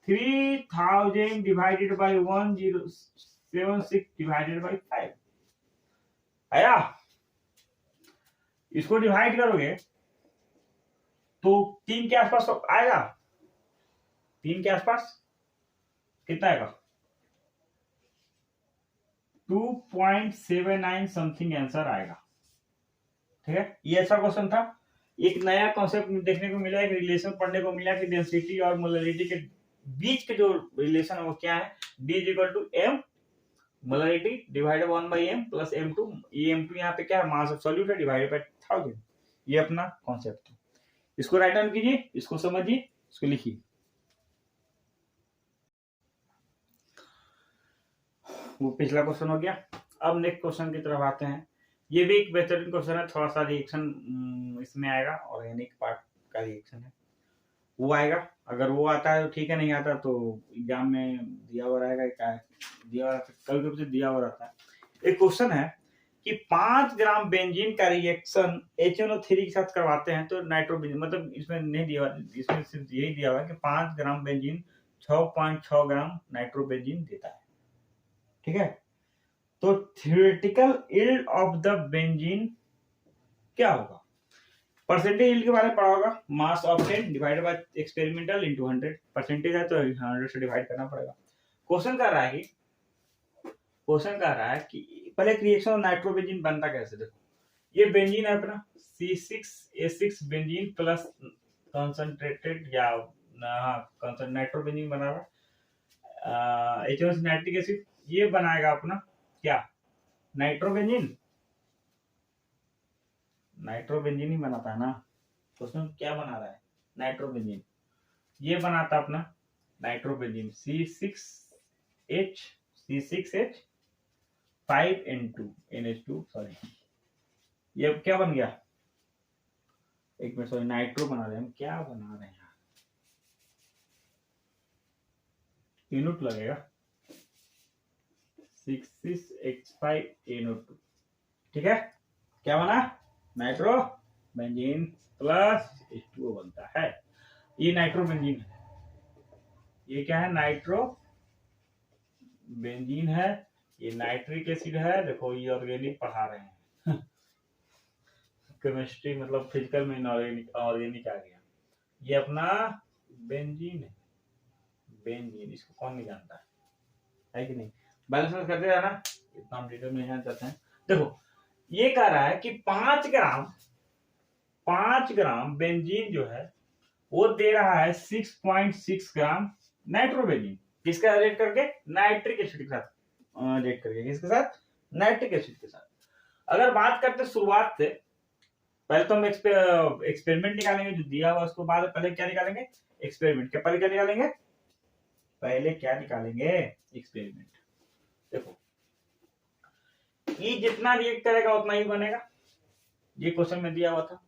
3000 divided by 1076 divided by 5 आया। इसको डिवाइड करोगे तो 3 के आसपास आएगा, 3 के आसपास कितना आएगा 2.79 समथिंग आंसर आएगा। ठीक है, ये ऐसा क्वेश्चन था। एक नया कॉन्सेप्ट देखने को मिला, एक रिलेशन पढ़ने को मिला कि डेंसिटी और मोलरिटी के बीच के जो रिलेशन है वो क्या है, D is equal to m molarity divided 1/m plus m2। ये m2 यहाँ पे क्या है, मास ऑफ सॉल्यूट है डिवाइडेड बाय 1000। ये अपना कॉन्सेप्ट है, इसको राइट डाउन कीजिए, इसको समझिए, इसको लिखिए। वो पिछला क्वेश्चन हो गया। अब नेक्स्ट क्वेश्चन की तरफ आते हैं। ये भी एक बेहतरीन क्वेश्चन है, थोड़ा सा रिएक्शन इसमें आएगा, ऑर्गेनिक पार्ट का रिएक्शन है वो आएगा। अगर वो आता है तो ठीक है, नहीं आता तो एग्जाम में दिया हुआ रहेगा, क्या है दिया हुआ, कभी कभी दिया हुआ रहता है। एक क्वेश्चन है कि 5 ग्राम बेंजीन का रिएक्शन HNO3 के साथ करवाते हैं तो नाइट्रोबेंजीन, मतलब इसमें नहीं दिया हुआ, इसमें सिर्फ यही दिया हुआ है कि 5 ग्राम बेंजीन 6.6 ग्राम नाइट्रोबेंजीन देता है। ठीक है, तो theoretical yield of the benzene क्या होगा? परसेंटेज यील्ड के बारे में पढ़ा होगा, mass of 10 divided by experimental into 100। Percentage है तो 100 से डिवाइड करना पड़ेगा। क्वेश्चन कर रहा है कि पहले एक रिएक्शन ऑफ नाइट्रोबेंजीन बनता कैसे। देखो ये बेंजीन है अपना C6H6 बेंजीन प्लस कंसंट्रेटेड या नाइट्रोबेंजीन बना रहा है H1 नाइट्रिक एसिड, ये बनाएगा अपना क्या, नाइट्रोबेंजीन ही बनाता है ना। तो उसमें क्या बना रहा है, नाइट्रोबेंजीन। ये बनाता अपना नाइट्रोबेंजीन C6H5N2 सॉरी, ये क्या बन गया, एक मिनट सॉरी, नाइट्रो बना रहे हैं हम, क्या बना रहे हैं यहाँ, यूनिट लगेगा 6H5NO2, ठीक है। क्या बना, नाइट्रो बेंजीन प्लस H2O बनता है। ये नाइट्रो बेंजीन है, ये क्या है, नाइट्रो बेंजीन है, ये नाइट्रिक एसिड है। देखो ये ऑर्गेनिक पढ़ा रहे हैं केमिस्ट्री मतलब फिजिकल में ऑर्गेनिक आ गया। ये अपना बेंजीन है, बेंजीन, इसको कौन नहीं जानता है कि नहीं। बैलेंस करते रहना, इतना हम डिटेल में नहीं जाते हैं। देखो ये कह रहा है कि 5 ग्राम बेंजीन जो है वो दे रहा है 6.6 ग्राम नाइट्रोबेंजीन, किसका रेट करके, नाइट्रिक एसिड के साथ रेट करके, किसके साथ, नाइट्रिक एसिड के साथ। अगर बात करते शुरुआत से, पहले तो हम एक्सपेरिमेंट निकालेंगे जो दिया हुआ, उसको बाद पहले क्या निकालेंगे, एक्सपेरिमेंट के पहले क्या निकालेंगे, एक्सपेरिमेंट। देखो ये जितना रिएक्ट करेगा उतना ही बनेगा, ये क्वेश्चन में दिया हुआ था।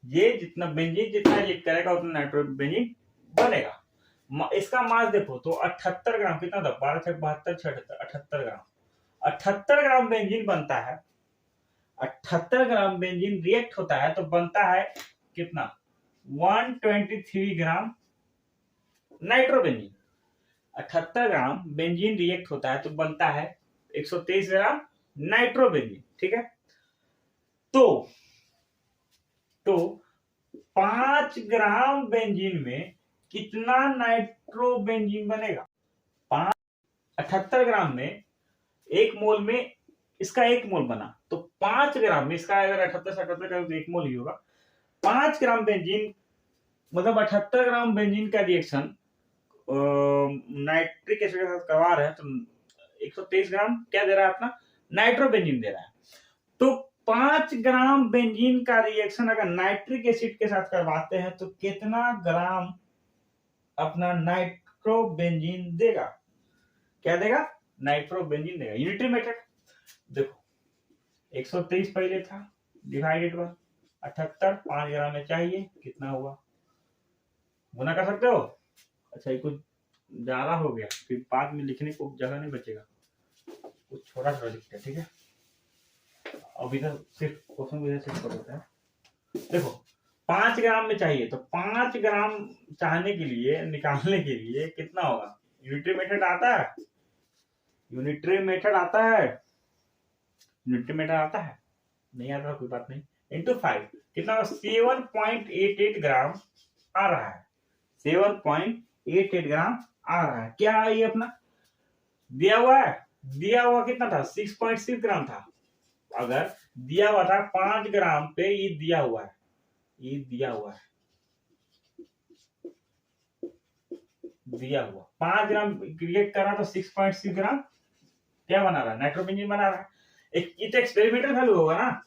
ये जितना बेंजीन जितना रिएक्ट करेगा उतना नाइट्रोबेंजीन बनेगा। इसका मास देखो तो 78 ग्राम, कितना था, 12 6 72 78 ग्राम, 78 ग्राम बेंजीन बनता है। 78 ग्राम बेंजीन रिएक्ट होता है तो बनता है कितना, 123 ग्राम नाइट्रोबेंजीन। 78 ग्राम बेंजीन रिएक्ट होता है तो बनता है 123 ग्राम नाइट्रोबेंजीन, ठीक है। तो 5 ग्राम बेंजीन में कितना नाइट्रोबेंजीन बनेगा, 78 ग्राम में, एक मोल में इसका 1 मोल बना, तो 5 ग्राम में इसका अगर 78 से 78 का तो 1 मोल ही होगा। 5 ग्राम बेंजीन मतलब 78 ग्राम बेंजीन का रिएक्शन नाइट्रिक एसिड के साथ करवा रहे हैं तो 123 ग्राम क्या दे रहा है, अपना नाइट्रोबेंजीन दे रहा है। तो 5 ग्राम बेंजीन का रिएक्शन अगर नाइट्रिक एसिड के साथ करवाते हैं तो कितना ग्राम अपना नाइट्रोबेंजीन देगा, क्या देगा, नाइट्रोबेंजीन देगा। यूनिटरी मेथड देखो 123 पहले था, डिवाइडेड बाय 78, 5 ग्राम में चाहिए, कितना हुआ, गुना कर सकते हो। अच्छा ये कुछ ज्यादा हो गया, फिर बाद में लिखने को जगह नहीं बचेगा, कुछ छोटा छोटा लिखते हैं, ठीक है। अब इधर सिर्फ क्वेश्चन को इधर सिर्फ कर देते हैं। देखो 5 ग्राम में चाहिए, तो 5 ग्राम चाहने के लिए, निकालने के लिए कितना होगा, यूनिटरी मेथड आता है, यूनिटरी मेथड आता है, नहीं आता कोई बात नहीं, इंटू 5 कितना, 7.88 ग्राम आ रहा है, 7.88 ग्राम आ रहा है। क्या है ये अपना दिया हुआ कितना था, 6.6 ग्राम था। अगर दिया हुआ था 5 ग्राम पे, ये दिया हुआ है 5 ग्राम क्रिएट कर रहा तो 6.6 ग्राम क्या बना रहा है, नाइट्रोबेंजीन बना रहा है। ये तो एक्सपेरिमेंटल वैल्यू होगा ना,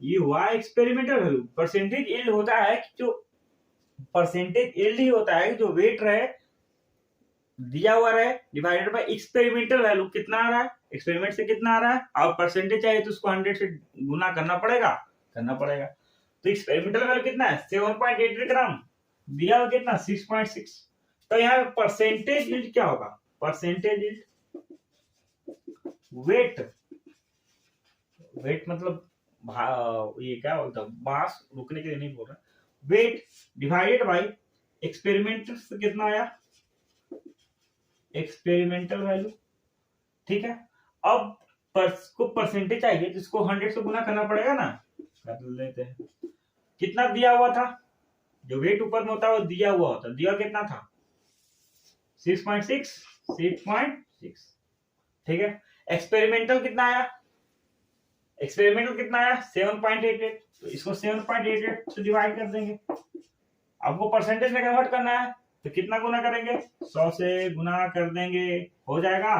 ये हुआ एक्सपेरिमेंटल वैल्यू। परसेंटेज यील्ड होता है कि जो परसेंटेज यील्ड ही होता है जो वेट रहे, दिया हुआ रहे, डिवाइडेड बाय एक्सपेरिमेंटल वैल्यू, कितना आ रहा है, एक्सपेरिमेंट से कितना आ रहा है, और परसेंटेज चाहिए तो उसको 100 से गुना करना पड़ेगा। तो एक्सपेरिमेंटल वैल्यू कितना है, 7.88 ग्राम, दिया हुआ कितना, 6.6। तो यहाँ परसेंटेज यील्ड क्या होगा, परसेंटेज यील्ड वेट मतलब ये क्या होता है, मास रुकने के लिए नहीं बोल रहा, वेट डिवाइडेड बाय एक्सपेरिमेंटल से कितना आया, एक्सपेरिमेंटल वैल्यू, ठीक है। अब को परसेंटेज चाहिए तो इसको 100 से गुना करना पड़ेगा ना। कर लेते हैं। कितना दिया हुआ था, जो वेट ऊपर में होता है वो दिया हुआ होता है, दिया कितना था 6.6, 6.6, ठीक है। एक्सपेरिमेंटल कितना आया, एक्सपेरिमेंटल कितना आया 7.88, तो इसको 7.88 से डिवाइड कर देंगे। आपको परसेंटेज में कन्वर्ट करना है तो कितना गुना करेंगे, 100 से गुना कर देंगे, हो जाएगा,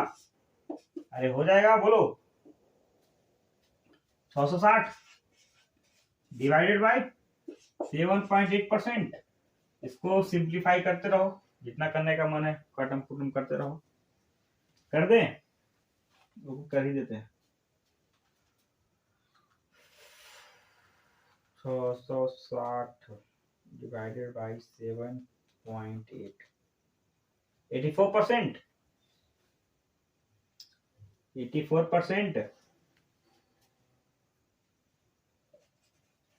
अरे हो जाएगा बोलो 660 डिवाइडेड बाय 7.8%। इसको सिंप्लीफाई करते रहो, जितना करने का मन है कटम कुटम करते रहो। कर दें, कर ही देते हैं। 660 डिवाइडेड बाय 7.8, 84%, 84%,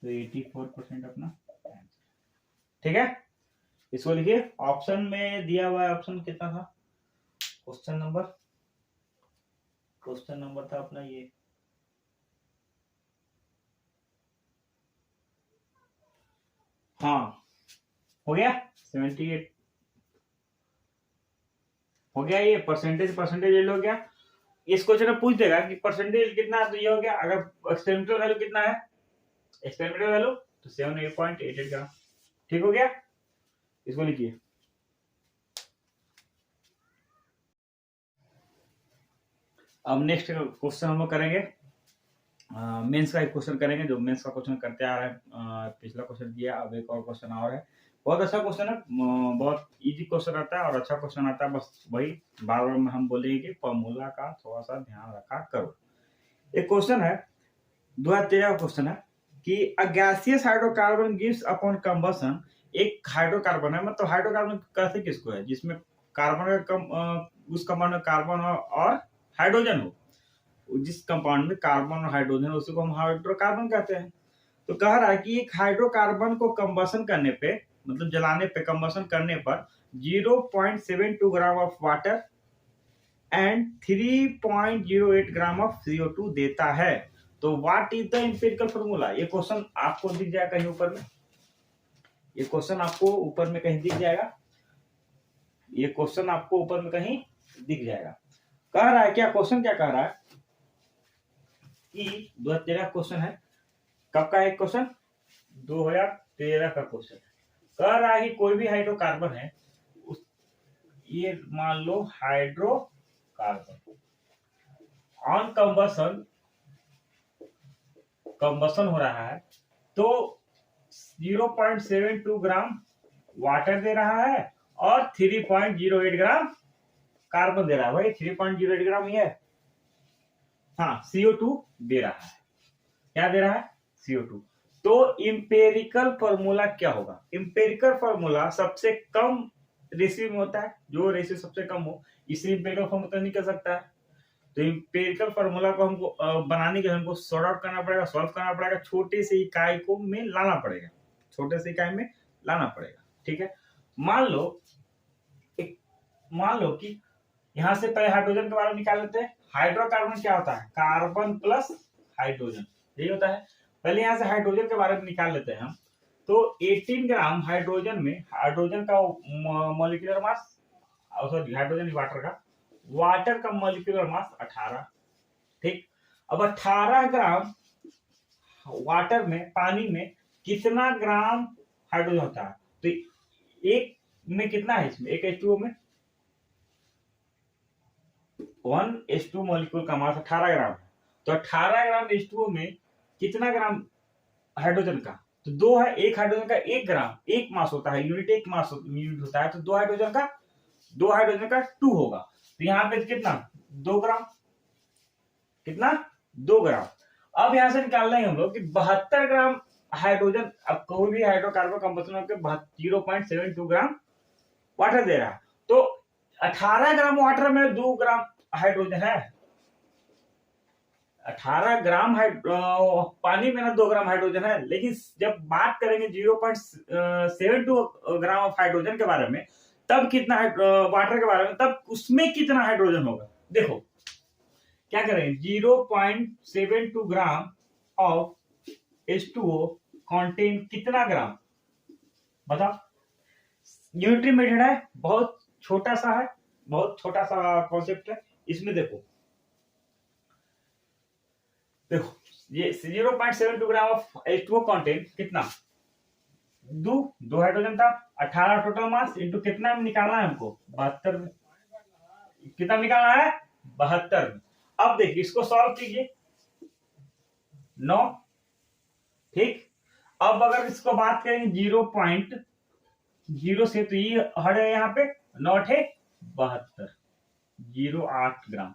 तो 84% अपना आंसर, ठीक है। इसको लिखिए, ऑप्शन में दिया हुआ है, ऑप्शन कितना था, क्वेश्चन नंबर था अपना ये, हाँ हो गया 78 हो गया। ये परसेंटेज ये हो गया। इस क्वेश्चन में पूछ देगा कि परसेंटेज कितना है, तो ये हो गया। अगर एक्सपेरिमेंटल वैल्यू कितना है, एक्सपेरिमेंटल वैल्यू तो 7.88 का, ठीक हो गया। इसको लिखिए। अब नेक्स्ट क्वेश्चन हम लोग करेंगे मेंस का एक क्वेश्चन करेंगे, जो मेंस का क्वेश्चन करते आ रहे हैं। पिछला क्वेश्चन दिया, अब एक और क्वेश्चन और है। बहुत अच्छा क्वेश्चन है, बहुत इजी क्वेश्चन आता है और अच्छा क्वेश्चन आता है। बस वही बार बार में हम बोलेंगे कि फॉर्मूला का थोड़ा सा ध्यान रखा करो। एक क्वेश्चन है 2013 का क्वेश्चन है कि अ gaseous hydrocarbon gives upon combustion, एक हाइड्रोकार्बन है, मतलब हाइड्रोकार्बन कहते किसको है, जिसमें कार्बन का उस कंपाउंड में कार्बन और हाइड्रोजन हो, जिस कंपाउंड में कार्बन और हाइड्रोजन उसी को हम हाइड्रोकार्बन कहते हैं। तो कह रहा है कि एक हाइड्रोकार्बन को कंबशन करने पे, मतलब जलाने पे, कंबशन करने पर 0.72 gram of water and 3.08 gram of CO2 देता है। तो what is the empirical formula. ये क्वेश्चन आपको दिख जाएगा कहीं ऊपर में, ये क्वेश्चन आपको ऊपर में कहीं दिख जाएगा, ये क्वेश्चन आपको ऊपर में कहीं दिख जाएगा। कह रहा है क्या, क्वेश्चन क्या कह रहा है कि 2013 क्वेश्चन है, कब का है क्वेश्चन, 2013 का क्वेश्चन है। कह रहा है कि कोई भी हाइड्रोकार्बन है, ये मान लो हाइड्रोकार्बन ऑन कंबशन हो रहा है, तो 0.72 ग्राम वाटर दे रहा है और 3.08 ग्राम कार्बन दे रहा है। भाई 3.08 ग्राम ये है, हाँ CO2 दे रहा है। क्या दे रहा है, CO2। तो इंपेरिकल फॉर्मूला क्या होगा, इंपेरिकल फॉर्मूला सबसे कम रेशियो में होता है, जो रेशियो सबसे कम हो, इसलिए इंपेरिकल फॉर्मूला नहीं कर सकता है। तो इंपेरिकल फॉर्मूला को हमको बनाने के लिए हमको सॉर्ट आउट करना पड़ेगा, सॉल्व करना पड़ेगा, छोटे से इकाई को में लाना पड़ेगा, छोटे से इकाई में लाना पड़ेगा, ठीक है। मान लो कि यहां से पहले हाइड्रोजन के बारे में निकाल लेते हैं। हाइड्रोकार्बन क्या होता है, कार्बन प्लस हाइड्रोजन, यही होता है। पहले यहां से हाइड्रोजन के बारे में निकाल लेते हैं हम। तो 18 ग्राम हाइड्रोजन में, हाइड्रोजन का molecular mass, sorry hydrogen water का मॉलिक्यूलर मास 18, ठीक। अब 18 ग्राम वाटर में, पानी में कितना ग्राम हाइड्रोजन होता है, तो एक में कितना है, इसमें एक H2O में 1H2 मॉलिक्यूल का मास 18 ग्राम है। तो 18 ग्राम H2O में कितना ग्राम हाइड्रोजन का, तो दो है, एक हाइड्रोजन का 1 ग्राम, एक मास होता है, यूनिट एक मास यूनिट होता है, तो दो हाइड्रोजन का 2 होगा। तो यहाँ पे कितना 2 ग्राम, कितना 2 ग्राम। अब यहां से निकालना है हम लोग कि 72 ग्राम हाइड्रोजन, अब कोई भी हाइड्रोकार्बन कंबशन होकर 0.72 ग्राम वाटर दे रहा है, तो 18 ग्राम वाटर में 2 ग्राम हाइड्रोजन है, 18 ग्राम पानी में ना 2 ग्राम हाइड्रोजन है। लेकिन जब बात करेंगे 0.72 ग्राम ऑफ हाइड्रोजन के बारे में, तब कितना वाटर के बारे में, तब उसमें कितना हाइड्रोजन होगा। देखो क्या करेंगे 0.72 ग्राम ऑफ H2O कंटेन कितना ग्राम, बताओ। यूनिटरी मेथड है, बहुत छोटा सा है, बहुत छोटा सा कॉन्सेप्ट है। इसमें देखो ये 0.72 ग्राम ऑफ H2O कंटेन कितना, दो हाइड्रोजन था, 18 टोटल मास इंटू कितना में निकालना है हमको 72, कितना निकालना है 72। अब देखिए इसको सॉल्व कीजिए 9, ठीक। अब अगर इसको बात करेंगे 0.0 से, तो ये हट है यहाँ पे 9 है 72, 0.8 ग्राम।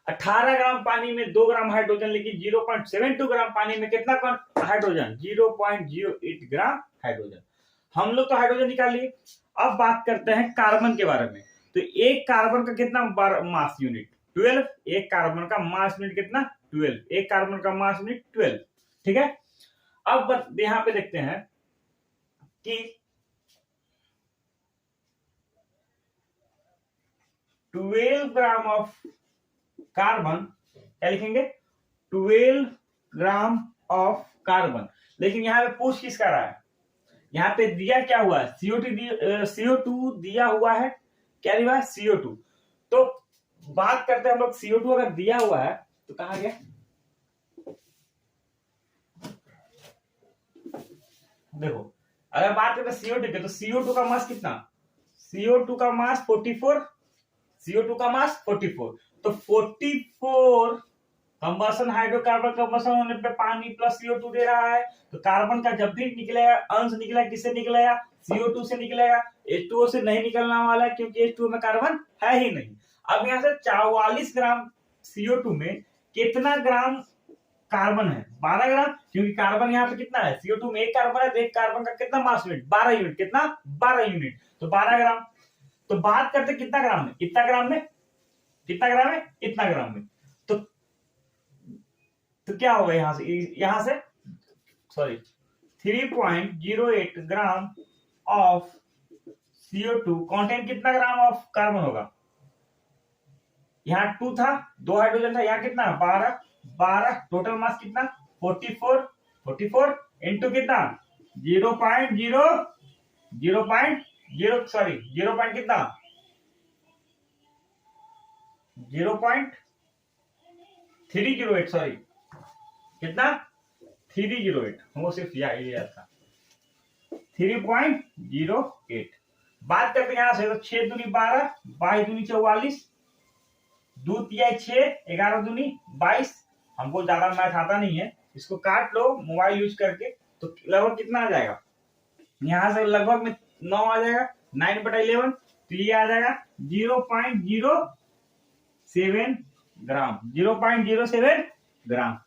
18 ग्राम पानी में 2 ग्राम हाइड्रोजन, लेकिन 0.72 ग्राम पानी में कितना हाइड्रोजन 0.08 ग्राम हाइड्रोजन। हम लोग तो हाइड्रोजन निकाल लिए। अब बात करते हैं कार्बन के बारे में। तो एक कार्बन का कितना मास यूनिट 12, एक कार्बन का मास यूनिट कितना 12, एक कार्बन का मास यूनिट 12, ठीक है। अब यहां पे देखते हैं कि 12 ग्राम ऑफ कार्बन, क्या लिखेंगे 12 ग्राम ऑफ कार्बन, लेकिन यहाँ पे पूछ किसका रहा है, यहाँ पे दिया क्या हुआ है CO2 दिया हुआ है, क्या दिया है CO2। तो बात करते हैं हम लोग CO2 अगर दिया हुआ है तो कहा गया, देखो अगर बात करते हैं CO2 के, तो CO2 का मास कितना, CO2 का मास 44, CO2 का मास 44, तो 44 कंबसन हाइड्रोकार्बन कंबसन होने पे पानी प्लस CO2 दे रहा है। तो कार्बन का जब भी निकलेगा अंश निकलेगा किससे निकलेगा, CO2 से निकलेगा, H2O से नहीं निकलना वाला है क्योंकि H2O में कार्बन है ही नहीं। अब यहाँ से 44 ग्राम CO2 में कितना ग्राम कार्बन है 12 ग्राम, क्योंकि कार्बन यहाँ पे कितना है CO2 में एक कार्बन है, तो एक कार्बन का कितना मास यूनिट 12 यूनिट, कितना 12 यूनिट, तो 12 ग्राम। तो बात करते कितना ग्राम में, कितना ग्राम में, कितना ग्राम में, इतना ग्राम में। तो क्या होगा यहां से sorry 3.08 gram of CO2 contain कितना ग्राम ऑफ कार्बन होगा, यहाँ 2 था, 2 हाइड्रोजन था, यहाँ कितना 12 टोटल मास कितना 44 इंटू कितना 0.0 सॉरी 0 पॉइंट कितना 0.308 सॉरी कितना 308, हमको सिर्फ याद था 3.08। बात करते हैं यहां से, तो 6 दूनी 12, 22 दूनी 44, 2 तिया 6, 11 दूनी 22। हमको ज्यादा मैथ आता नहीं है, इसको काट लो मोबाइल यूज करके, तो लगभग कितना आ जाएगा, यहां से लगभग में 9 आ जाएगा, 9/11, तो ये आ जाएगा 0.07 ग्राम, 0.07 ग्राम,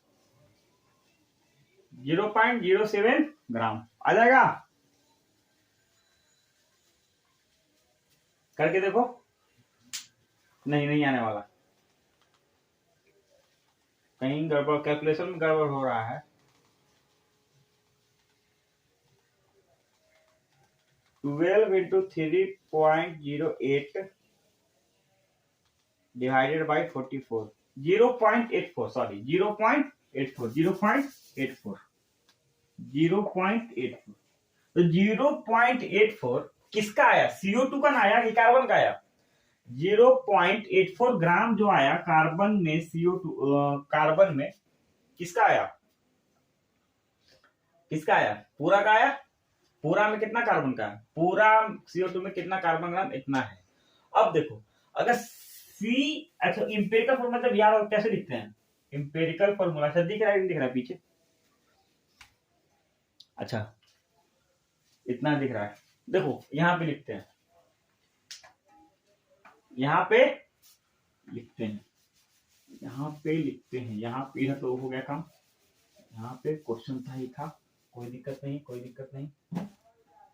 0.07 ग्राम आ जाएगा। करके देखो, नहीं आने वाला, कहीं गड़बड़, कैलकुलेशन में गड़बड़ हो रहा है। 12 into 3.08 divided by 44, 0.84 सॉरी 0.84 तो 0.84 किसका आया, CO2 का ना आया कि कार्बन का आया, 0.84 ग्राम जो आया कार्बन में, CO2 कार्बन में किसका आया, किसका आया, पूरा का आया, पूरा में कितना कार्बन का है, पूरा CO2 में कितना कार्बन ग्राम, इतना है। अब देखो अगर अच्छा इंपेरिकल फॉर्मूला जब याद हो कैसे लिखते हैं, इंपेरिकल फॉर्मूला अच्छा दिख रहा है, दिख रहा है पीछे, अच्छा इतना दिख रहा है, देखो यहां पे लिखते हैं, यहां पे लिखते हैं, यहां पे लिखते हैं, यहां पे यह तो हो गया काम, यहां पे क्वेश्चन था ही था, कोई दिक्कत नहीं, कोई दिक्कत नहीं,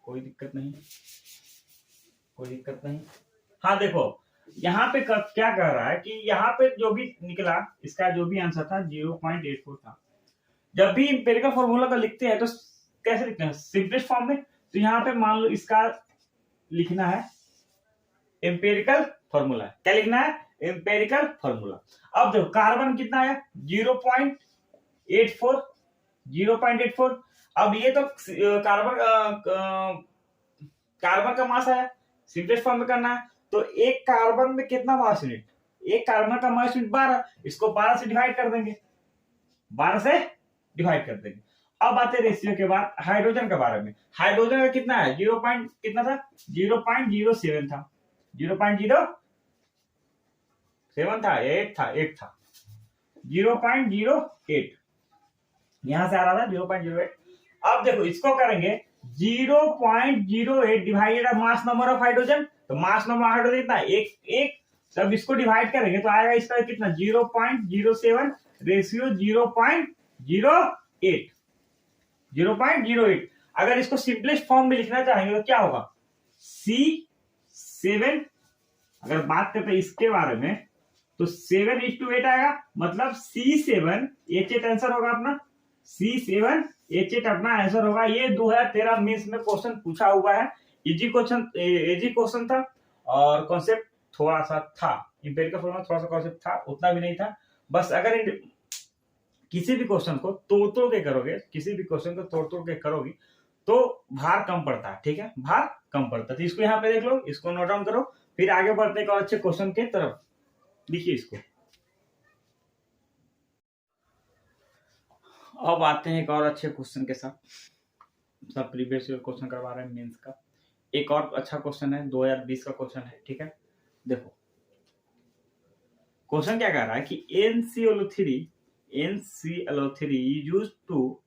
कोई दिक्कत नहीं, कोई दिक्कत नहीं। हाँ देखो यहाँ पे क्या कह रहा है कि यहाँ पे जो भी निकला इसका जो भी आंसर था 0.84 था। जब भी इंपेरिकल फॉर्मूला का लिखते हैं तो कैसे लिखते हैं, सिंपलेस्ट फॉर्म में। तो यहाँ पे मान लो इसका लिखना है इंपेरिकल फॉर्मूला, क्या लिखना है एम्पेरिकल फॉर्मूला। अब देखो कार्बन कितना आया 0.84 0.84। अब ये तो कार्बन का मास आया, सिंपलेस्ट फॉर्म में करना है तो एक कार्बन में कितना मास यूनिट, एक कार्बन का मास यूनिट 12, इसको 12 से डिवाइड कर देंगे, 12 से डिवाइड कर देंगे। अब आते रेशियो के बाद हाइड्रोजन के बारे में। हाइड्रोजन का कितना है कितना था 0.07 था, 0.07 था 8 था 0.08 यहां से आ रहा था 0.08। अब देखो इसको करेंगे 0.08 divided mass number of hydrogen, तो मास नंबर ऑफ हाइड्रोजन कितना एक, जब इसको डिवाइड करेंगे तो आएगा इसका कितना 0.07 रेशियो 0.08। अगर इसको सिंपलेस्ट फॉर्म में लिखना चाहेंगे तो क्या होगा C7, अगर बात करते हैं इसके बारे में तो 7:8 आएगा, मतलब C7 H8 आंसर होगा अपना, C7 H8 अपना आंसर होगा। ये 2013 मेंस में क्वेश्चन पूछा हुआ है, इजी क्वेश्चन था और कॉन्सेप्ट थोड़ा सा था, एम्पिरिकल फॉर्मूला थोड़ा सा कॉन्सेप्ट था, उतना भी नहीं था। बस अगर किसी भी क्वेश्चन को तोड़ के करोगे, किसी भी क्वेश्चन को तोड़ के करोगी तो भार कम पड़ता है, ठीक है, भार कम पड़ता है। तो इसको यहाँ पे देख लो, इसको नोट डाउन करो, फिर आगे बढ़ते हैं एक और अच्छे क्वेश्चन के तरफ। लिखिए इसको। अब आते हैं एक और अच्छे क्वेश्चन के साथ, सब प्रीवियस ईयर क्वेश्चन करवा रहे हैं मेंस का। एक और अच्छा क्वेश्चन है 2020 का क्वेश्चन है, ठीक है। देखो क्वेश्चन क्या कह रहा है कि NClO3 यूज्ड टू,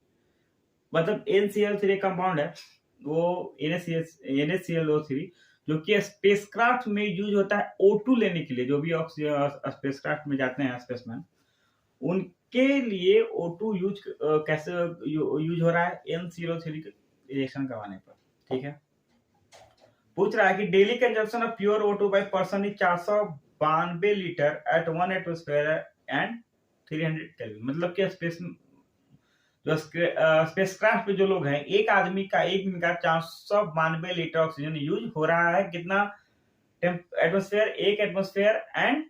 मतलब NCl3 कंपाउंड है वो NaClO3 जो कि स्पेसक्राफ्ट में यूज होता है O2 लेने के लिए, जो भी स्पेसक्राफ्ट में जाते हैं स्पेसमैन, उनके लिए O2 यूज कैसे यूज हो रहा है NClO3 रिएक्शन करवाने पर, ठीक है। पूछ रहा है कि daily consumption of pure O2 by person is 492 litre at 1 atmosphere and 300 kelvin. मतलब कि स्पेसक्राफ्ट पे जो लोग हैं, एक आदमी का एक दिन का 492 लीटर ऑक्सीजन यूज हो रहा है, कितना एटमॉस्फेयर, एक atmosphere and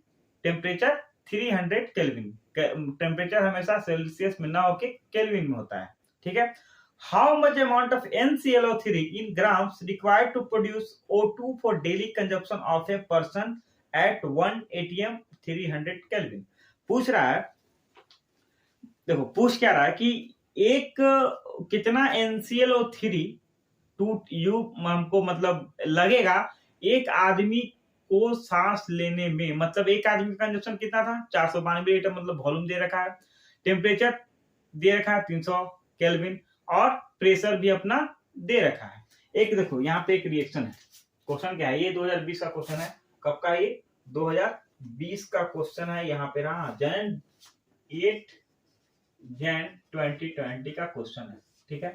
temperature 300 kelvin. Temperature हमेशा सेल्सियस में ना होके केल्विन में होता है, ठीक है। How much amount of NClO3 in grams required to produce O2 for daily consumption of a person at 1 atm 300 kelvin. पूछ रहा है, देखो पूछ क्या रहा है कि एक कितना NClO3 हमको मतलब लगेगा एक आदमी को सांस लेने में, मतलब एक आदमी का कंजप्शन कितना था 492 लीटर, मतलब वॉल्यूम दे रखा है, टेम्परेचर दे रखा है 300 केल्विन और प्रेशर भी अपना दे रखा है। एक देखो यहाँ पे एक रिएक्शन है, क्वेश्चन क्या है, ये 2020 का क्वेश्चन है। कब का, ये 2020 का क्वेश्चन है, यहाँ पे रहा Jan 2020 का क्वेश्चन है, ठीक है।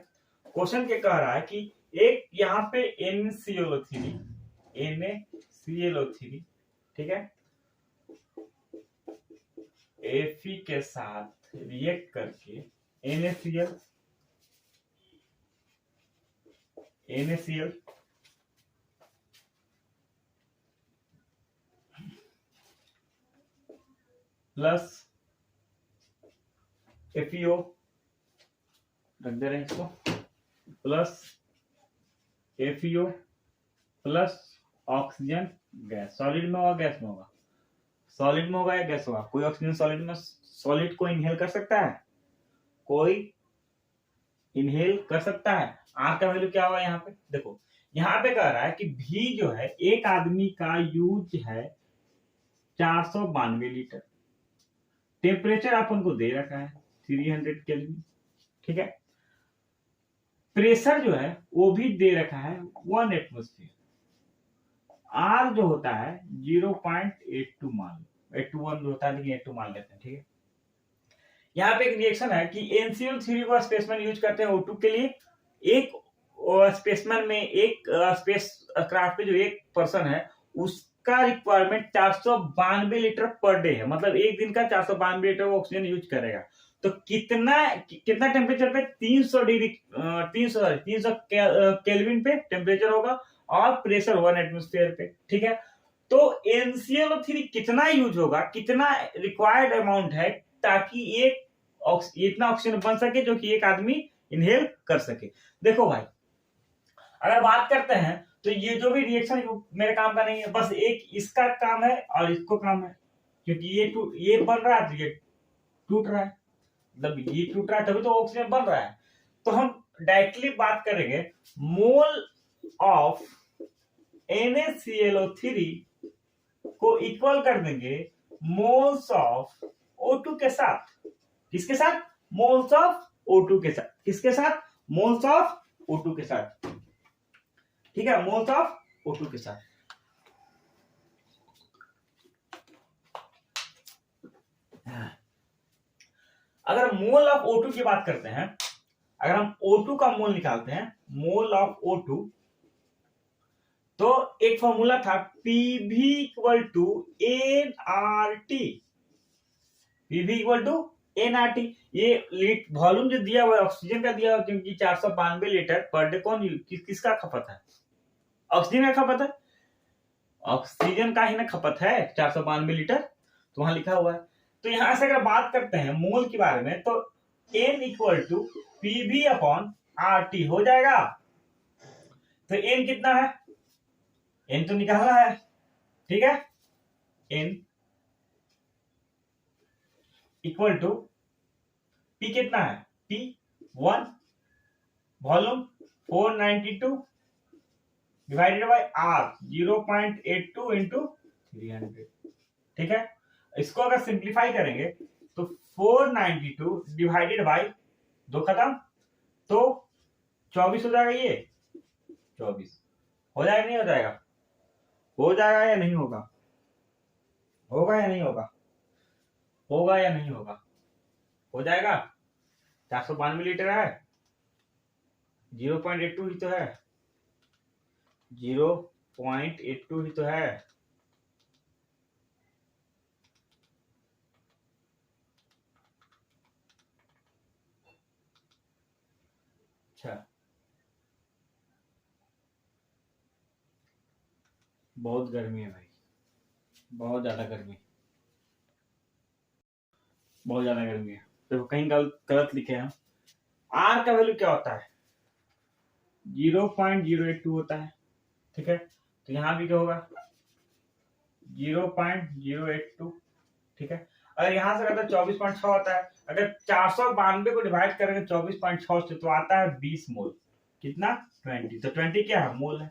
क्वेश्चन क्या कह रहा है कि एक यहाँ पे NClO3, ठीक है, Fe के साथ रिएक्ट करके NaCl प्लस FeO रख दे रहे हैं इसको, plus FeO plus oxygen gas. Solid में होगा गैस में होगा, सॉलिड में होगा या गैस होगा? कोई ऑक्सीजन सॉलिड में, सॉलिड को इनहेल कर सकता है? कोई इनहेल कर सकता है? आर का वैल्यू क्या होगा यहाँ पे? देखो यहाँ पे कह रहा है कि भी जो है एक आदमी का यूज है 492 लीटर, टेम्परेचर अपन को दे रखा है 300 केल्विन, ठीक है। प्रेशर जो है वो भी दे रखा है 1 एटमॉस्फेयर, आर जो होता है 0.82 मान लो, 81 जो होता है लेकिन 82 मान लेते हैं, ठीक है। यहाँ पे एक रिएक्शन है कि NCl3 को स्पेसमैन यूज करते हैं O2 के लिए। एक स्पेसमैन में, एक स्पेस क्राफ्ट पे जो एक पर्सन है उसका रिक्वायरमेंट 492 लीटर पर डे है, मतलब एक दिन का 492 लीटर वो ऑक्सीजन यूज करेगा। तो कितना टेम्परेचर पे 300 केल्विन पे टेम्परेचर होगा और प्रेशर 1 एटमॉस्फेयर पे, ठीक है। तो NClO3 कितना यूज होगा, कितना रिक्वायर्ड अमाउंट है ताकि एक इतना ऑक्सीजन बन सके जो कि एक आदमी इनहेल कर सके। देखो भाई, अगर बात करते हैं तो ये जो भी रिएक्शन मेरे काम का नहीं है, बस एक इसका काम है और इसको काम है, क्योंकि ये बन रहा है तो ये टूट रहा है, मतलब ये टूट रहा है तभी तो ऑक्सीजन बन रहा है। तो हम डायरेक्टली बात करेंगे मोल ऑफ NaClO3 को इक्वल कर देंगे मोल्स ऑफ O2 के साथ। किसके साथ? मोल्स ऑफ O2 के साथ। किसके साथ? मोल्स ऑफ O2 के साथ। ठीक है, मोल्स ऑफ O2 के साथ। अगर मोल ऑफ O2 की बात करते हैं, अगर हम O2 का मोल निकालते हैं, मोल ऑफ O2, तो एक फॉर्मूला था PV equal to NRT। PV equal to NRT। ये वॉल्यूम जो दिया हुआ है ऑक्सीजन का दिया हुआ, क्योंकि 492 लीटर पर डे कौन किसका खपत है? ऑक्सीजन का खपत है, ऑक्सीजन का ही ना खपत है 492 लीटर, तो वहां लिखा हुआ है। तो यहां से अगर बात करते हैं मोल के बारे में, तो N equal to PV upon RT हो जाएगा। तो N कितना है? N तो निकालना है, ठीक है। N इक्वल टू P कितना है? P1, volume 492 divided by R 0.82 into 300, ठीक है। इसको अगर सिंप्लीफाई करेंगे तो 492 डिवाइडेड बाय 2 खत्म, तो 24 हो जाएगा। ये 24 हो जाएगा, नहीं हो जाएगा? हो जाएगा या नहीं होगा? होगा या नहीं होगा? होगा या नहीं होगा? हो जाएगा। 492 लीटर है, 0.82 ही तो है, 0.82 ही तो है। अच्छा, बहुत गर्मी है भाई, बहुत ज्यादा गर्मी, बहुत ज्यादा गर्मी है। देखो कहीं गलत लिखे हैं। आर का वैल्यू क्या होता है? 0.082 होता है, ठीक है। तो यहां भी क्या होगा? 0.082, ठीक है। अगर यहां से करते 24.6 होता है, अगर 492 को डिवाइड करेंगे 24.6 से, तो आता है 20 मोल। कितना? 20। तो 20 क्या है? मोल है,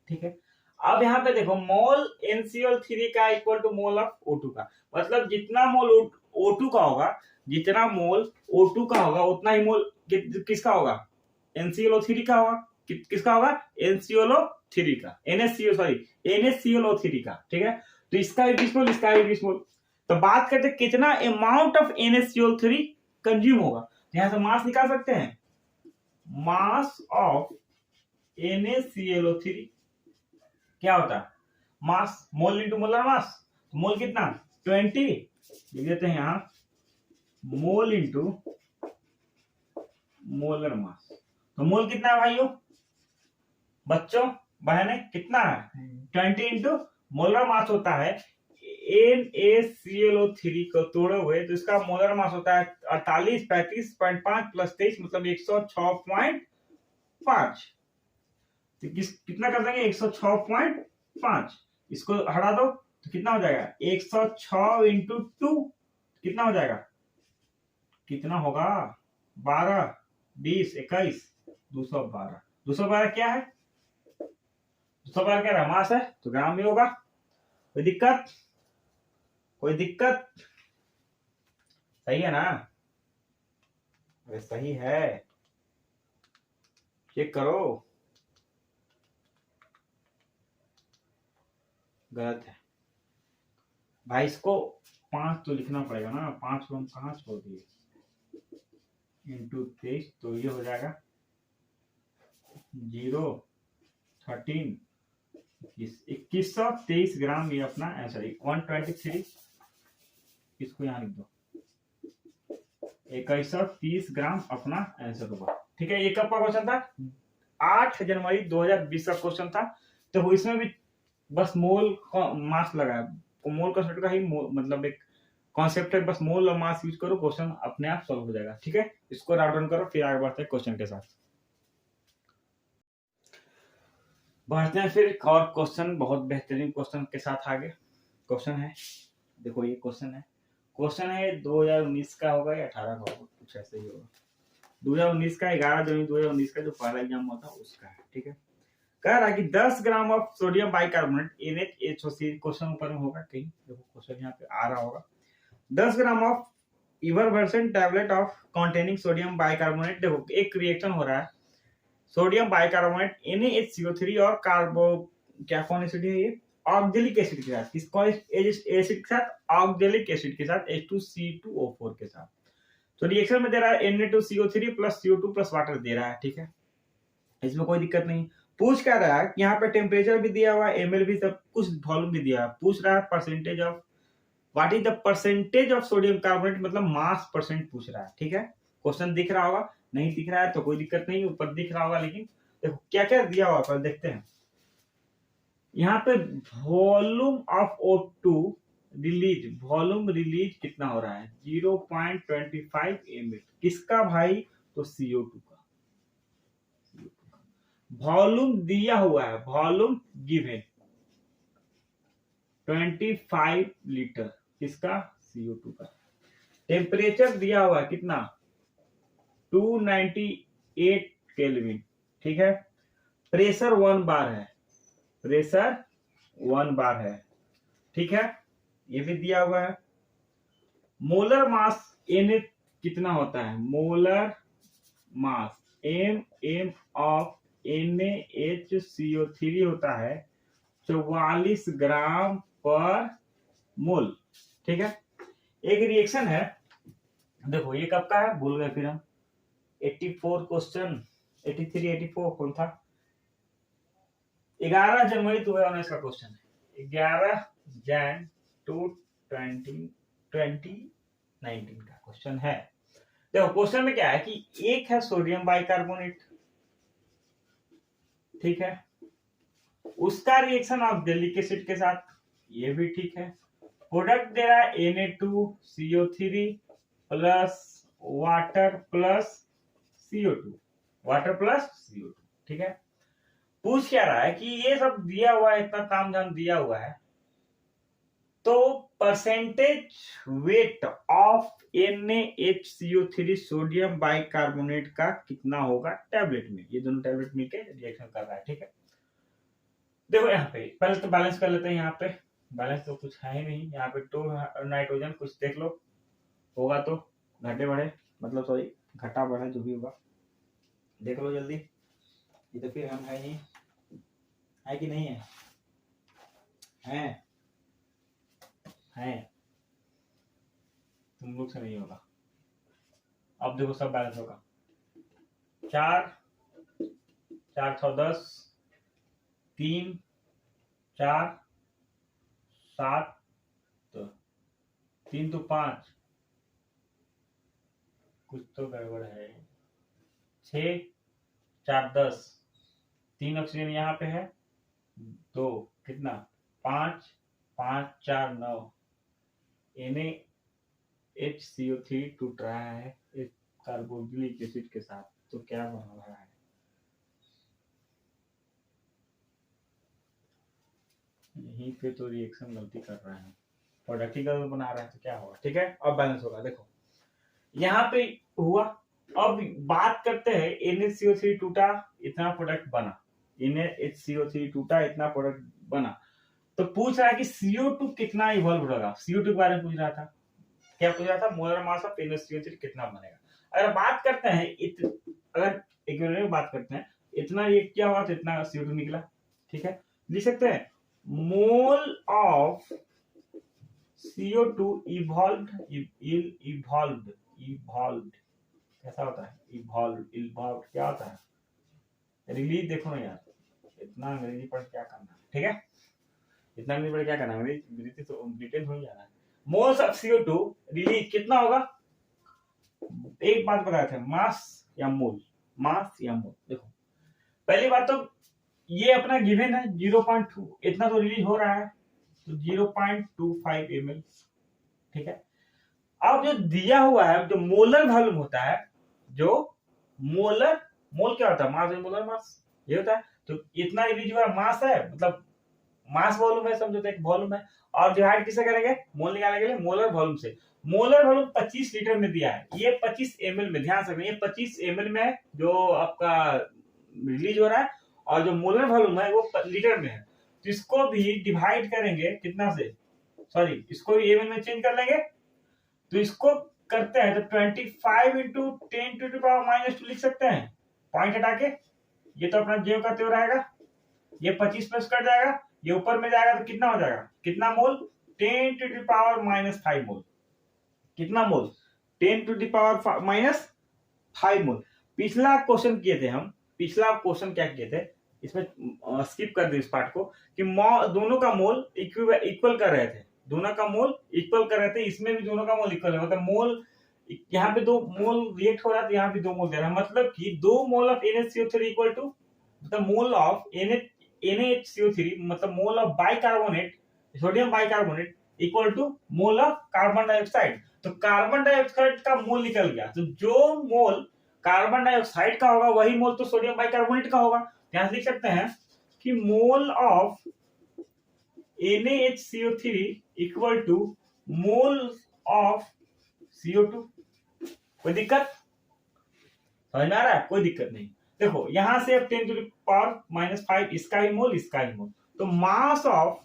ठीक है। अब यहाँ पे देखो, मोल NCl3 का equal to mole of O2 का, मतलब जितना मोल O2 का होगा, जितना मोल O2 का होगा उतना ही मोल किसका होगा? NClO3 का होगा। किसका होगा? NClO3 का, NaClO3 का, ठीक है। तो इसका भी 20 मोल, इसका भी 20 मोल। तो बात करते कितना अमाउंट ऑफ NaClO3 कंज्यूम होगा, तो यहां से मास निकाल सकते हैं। मास ऑफ NaClO3 क्या होता है? मास, मोल इंटू मोलर मास। मोल कितना? 20 लिख देते हैं यहां, मोल इंटू मोलर मास। तो मोल कितना है भाइयों, बच्चों, बहने, कितना है? 20 इंटू मोलर मास होता है। NaClO3 को तोड़े हुए तो इसका मोलर मास होता है 48, 35.5 प्लस 23, मतलब 106.5। तो कितना कर देंगे? 106.5। इसको हटा दो तो कितना हो जाएगा? 106 इंटू 2 कितना हो जाएगा? कितना होगा? 12, 20, 21, 212। 212 क्या है? 212 क्या है? मास है, तो ग्राम में होगा। कोई दिक्कत? कोई दिक्कत? सही है ना? अरे सही है, चेक करो। गलत है भाई, इसको 5 तो लिखना पड़ेगा ना, 5 को हम कहाँ छोड़ दिए? इंटू 23, तो ये हो जाएगा 0, 13, 2123 ग्राम। ये अपना आंसर 123, इसको यहाँ लिख दो, 2130 ग्राम अपना आंसर होगा, ठीक है। ये कब का क्वेश्चन था? 8 जनवरी 2020 का क्वेश्चन था। तो इसमें भी बस मोल मास लगाया, मोल कंसेप्ट का ही मतलब एक कॉन्सेप्ट है, बस मोल और मास यूज करो, क्वेश्चन अपने आप सॉल्व हो जाएगा। ठीक है, इसको राउट डाउन करो, फिर आगे बढ़ते हैं क्वेश्चन के साथ। बढ़ते हैं फिर एक और क्वेश्चन, बहुत बेहतरीन क्वेश्चन के साथ आगे। क्वेश्चन है, देखो ये क्वेश्चन है 2019 का होगा या 18 का होगा, कुछ ऐसे ही होगा। 2019 का 11 जनवरी 2019 का जो पहला एग्जाम हुआ था उसका है। ठीक है, कह रहा है कि 10 gram of sodium bicarbonate NaHCO, question ऊपर में होगा कहीं, देखो क्वेश्चन यहाँ पे आ रहा होगा। 10 gram of ivermectin tablet of containing sodium bicarbonate, देखो एक रिएक्शन हो रहा है सोडियम बाइकार्बोनेट NaHCO3 और कार्बो, क्या कौन एसिड है ये, ऑक्जेलिक एसिड के साथ, किसको एसिड के साथ, ऑक्जेलिक एसिड के साथ H2C2O4 के साथ। तो रिएक्शन में दे रहा है Na2CO3 plus CO2 plus water दे रहा है। ठीक है, इसमें कोई दिक्कत नहीं। पूछ क्या रहा है कि यहाँ पे टेम्परेचर भी दिया हुआ है, ml भी, सब कुछ वॉल्यूम भी दिया है। पूछ रहा है percentage of, what is the percentage of sodium carbonate, मतलब मास परसेंट पूछ रहा है। ठीक है, क्वेश्चन दिख रहा होगा, नहीं दिख रहा है तो कोई दिक्कत नहीं, ऊपर दिख रहा होगा, लेकिन देखो क्या क्या दिया हुआ है देखते हैं। यहाँ पे volume of O2 release, volume release कितना हो रहा है 0.25 ml, किसका भाई, तो CO2 का। वॉल्यूम दिया हुआ है, वॉल्यूम गिवन 25 लीटर, किसका, CO2 का। टेम्परेचर दिया हुआ है कितना, 298 केल्विन। ठीक है, प्रेशर 1 बार है, प्रेशर 1 बार है। ठीक है, ये भी दिया हुआ है। मोलर मास Na कितना होता है, molar mass M of NaHCO3 होता है 44 ग्राम पर मोल। ठीक है, एक रिएक्शन है, देखो ये कब का है भूल गए फिर हम, 84 क्वेश्चन, 83 84 कौन था, 11 जनवरी 2019 का क्वेश्चन है, 11 जन 2019 का क्वेश्चन है। देखो क्वेश्चन में क्या है कि एक है सोडियम बाइकार्बोनेट, ठीक है, उसका रिएक्शन ऑक्जेलिक एसिड के साथ, ये भी ठीक है। प्रोडक्ट दे रहा है Na2CO3 plus water plus CO2, water plus CO2। ठीक है, पूछ क्या रहा है कि ये सब दिया हुआ है, इतना ताम झाम दिया हुआ है, तो percentage weight of NaHCO3 sodium bicarbonate का कितना होगा टैबलेट में, ये दोनों टैबलेट मिलके रिएक्शन कर रहा है। ठीक है, देखो यहाँ पे पहले तो बैलेंस कर लेते हैं। यहाँ पे बैलेंस तो कुछ है ही नहीं, यहाँ पे 2 नाइट्रोजन, कुछ देख लो होगा तो घटे बढ़े, मतलब सॉरी घटा बढ़े, जो भी होगा देख लो जल्दी। ये तो फिर हम है नहीं, है कि नहीं है, है तुम लोग से नहीं होगा। अब देखो सब बैलेंस होगा, 4 4 6 10, 3 4 7, 3 तो 5, कुछ तो गड़बड़ है, 6 4 10, 3 ऑक्सीजन यहाँ पे है, 2 कितना 5 5 4 9, NaHCO3 टूट रहा है एक कार्बोक्सिलिक एसिड के साथ, तो क्या बन रहा है, यहीं पे तो रिएक्शन गलती कर रहा है, प्रोडक्ट ही गलत बना रहा है, तो क्या होगा। ठीक है, अब बैलेंस होगा, देखो यहाँ पे हुआ। अब बात करते हैं NaCO3 टूटा, इतना प्रोडक्ट बना, NaHCO3 टूटा, इतना प्रोडक्ट बना, तो पूछ रहा है कि CO2 कितना इवॉल्व होगा, CO2 के बारे में पूछ रहा था, क्या पूछ रहा था, मोलर मास ऑफ NaCO3 कितना बनेगा। अगर बात करते हैं अगर एक मिनट में बात करते हैं, इतना ये क्या हुआ तो इतना CO2 निकला। ठीक है, लिख सकते हैं मोल ऑफ CO2 इवॉल्व्ड कैसा होता है, इवॉल्व क्या होता है, रिलीज, देखो ना यार, इतना अंग्रेजी पढ़ क्या करना। ठीक है, इतना अंग्रेजी पढ़ क्या करना, अंग्रेजी तो रिटेन हो जाना है। मोल्स ऑफ CO2 रिलीज कितना होगा, एक बात बताए थे, मास या मोल, मास या मोल। देखो पहली बात तो ये अपना गिवन है 0.2, इतना तो रिलीज हो रहा है, तो 0.25 ml, ठीक है। अब जो दिया हुआ है, जो मोलर वॉल्यूम होता है, जो मोल क्या होता है, मास मोलर मास, ये होता है। तो इतना रिलीज हुआ मास है, मतलब मास वॉल्यूम है, समझो तो एक वॉल्यूम है। और डिवाइड किससे करेंगे, मोल निकालने के लिए मोलर वॉल्यूम से। मोलर वॉल्यूम 25 लीटर में दिया है, ये 25 ml में, ध्यान से ये 25 ml में जो आपका रिलीज हो रहा है, और जो मोलर वॉल्यूम है वो लीटर में है। तो इसको भी डिवाइड करेंगे कितना से, सॉरी इसको भी ml में चेंज कर लेंगे। तो इसको करते हैं तो 25 into 10 to the power minus 2 लिख सकते हैं, पॉइंट हटा के। ये तो अपना ज्यों का त्यों रहेगा, ये 25 प्लस कट जाएगा, ये ऊपर में जाएगा तो कितना हो जाएगा, कितना मोल, 10 टू द पावर माइनस 5 मोल। कितना मोल, 10 टू द पावर माइनस 5 मोल। पिछला क्वेश्चन किए थे हम, पिछला क्वेश्चन क्या किए थे, इसमें स्किप कर दे इस पार्ट को, कि दोनों का मोल इक्वल कर रहे थे, दोनों का मोल इक्वल कर रहे थे। इसमें भी दोनों का मोल इक्वल है, मतलब मोल यहाँ पे 2 मोल रिएक्ट हो रहा है, तो यहाँ पे 2 मोल दे रहा है, मतलब कि 2 mole of NaCO3 equal to the mole of NaCO3, मतलब mole of bicarbonate, sodium bicarbonate equal to mole of carbon dioxide. तो कार्बन डाइऑक्साइड का मोल निकल गया, तो जो मोल कार्बन डाइऑक्साइड का होगा वही मोल तो सोडियम बाइकार्बोनेट का होगा। यहां लिख सकते हैं कि mole of NaHCO3 equal to mole of CO2। कोई दिक्कत समझ में आ रहा है, कोई दिक्कत नहीं। देखो यहां से अब 10 टू द पावर माइनस 5, इसका ही मोल, इसका ही मोल। तो मास ऑफ,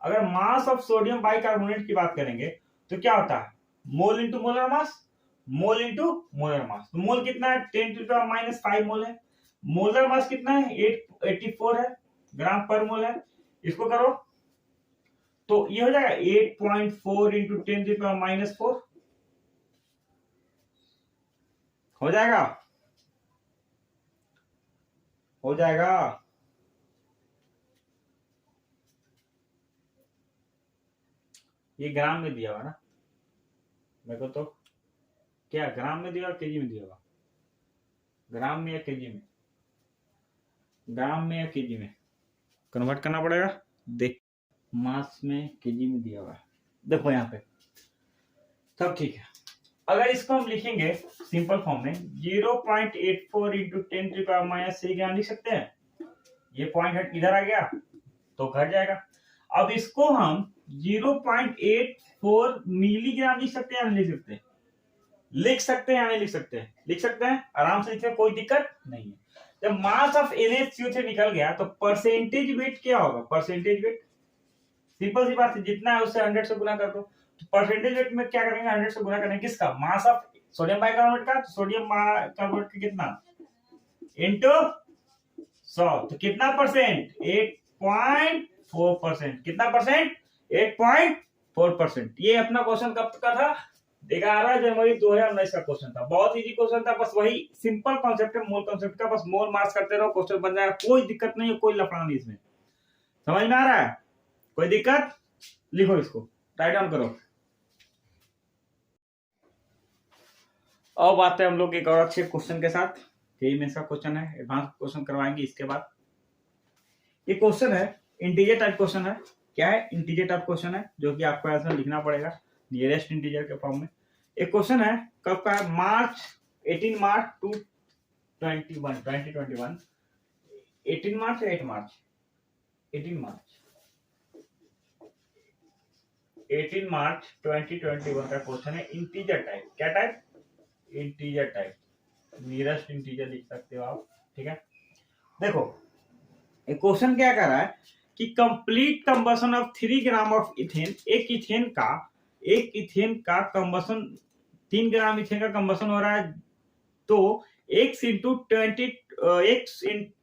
अगर मास ऑफ सोडियम बाइकार्बोनेट की बात करेंगे तो क्या होता है, mole into molar mass, mole into molar mass. तो मोल कितना है, 10 टू द पावर माइनस 5 मोल है। मोलर मास कितना है, 884 है, ग्राम पर मोल है। इसको करो तो ये हो जाएगा 8.4 into 10 to the power minus 4 हो जाएगा, हो जाएगा। ये ग्राम में दिया हुआ ना मेरे को, तो क्या ग्राम में दिया, केजी में दिया हुआ, ग्राम में या केजी में, ग्राम में या केजी में कन्वर्ट करना पड़ेगा। देख मास में केजी में दिया हुआ है, देखो यहाँ पे सब ठीक है। अगर इसको हम लिखेंगे सिंपल फॉर्म में 0.84 into 10 to the power minus 3 gram लिख सकते हैं। ये पॉइंट हट इधर आ गया तो घट जाएगा। अब इसको हम 0.84 मिलीग्राम लिख सकते हैं या नहीं लिख सकते, लिख सकते हैं या नहीं लिख सकते हैं, लिख सकते हैं, आराम से लिखते हैं, कोई दिक्कत नहीं है। जब मास ऑफ NaCO3 निकल गया तो परसेंटेज वेट क्या होगा, परसेंटेज वेट सिंपल सी बात है, जितना है उससे 100 से गुना कर दो। तो परसेंटेज वेट में क्या करेंगे, 100 से गुना करेंगे किसका, मास ऑफ सोडियम बाइकार्बोनेट का। तो सोडियम बाइकार्बोनेट का कितना इंटू 100, तो कितना परसेंट, 8.4%। कितना परसेंट, 8.4%। ये अपना क्वेश्चन कब का था, 11 जनवरी 2019 का क्वेश्चन था। बहुत इजी क्वेश्चन था, बस वही सिंपल कॉन्सेप्ट है, मोल कॉन्सेप्ट का, बस मोल मास करते रहो, क्वेश्चन बन जाएगा, कोई दिक्कत नहीं है, कोई लफड़ा नहीं इसमें। समझ में आ रहा है, कोई दिक्कत, लिखो इसको, राइट डाउन करो। अब आते हैं हम लोग एक और अच्छे क्वेश्चन के साथ। यही मेंस का क्वेश्चन है, एडवांस क्वेश्चन करवाएंगे इसके बाद। ये क्वेश्चन है इंटीजर टाइप क्वेश्चन है। क्या है, इंटीजर टाइप क्वेश्चन है, जो कि आपको ऐसा लिखना पड़ेगा नियरेस्ट इंटीजर के फॉर्म में। एक क्वेश्चन है कब का है, 18 मार्च 2021, 18 मार्च या 8 मार्च, 18 मार्च 2021 का क्वेश्चन है, इंटीजर टाइप। क्या type, integer type, nearest integer लिख सकते हो आप, ठीक है। देखो एक क्वेश्चन क्या कर रहा है कि complete combustion of 3 gram of ethane, एक इथेन का कंबशन, 3 ग्राम इथेन का कंबशन हो रहा है, तो x into 10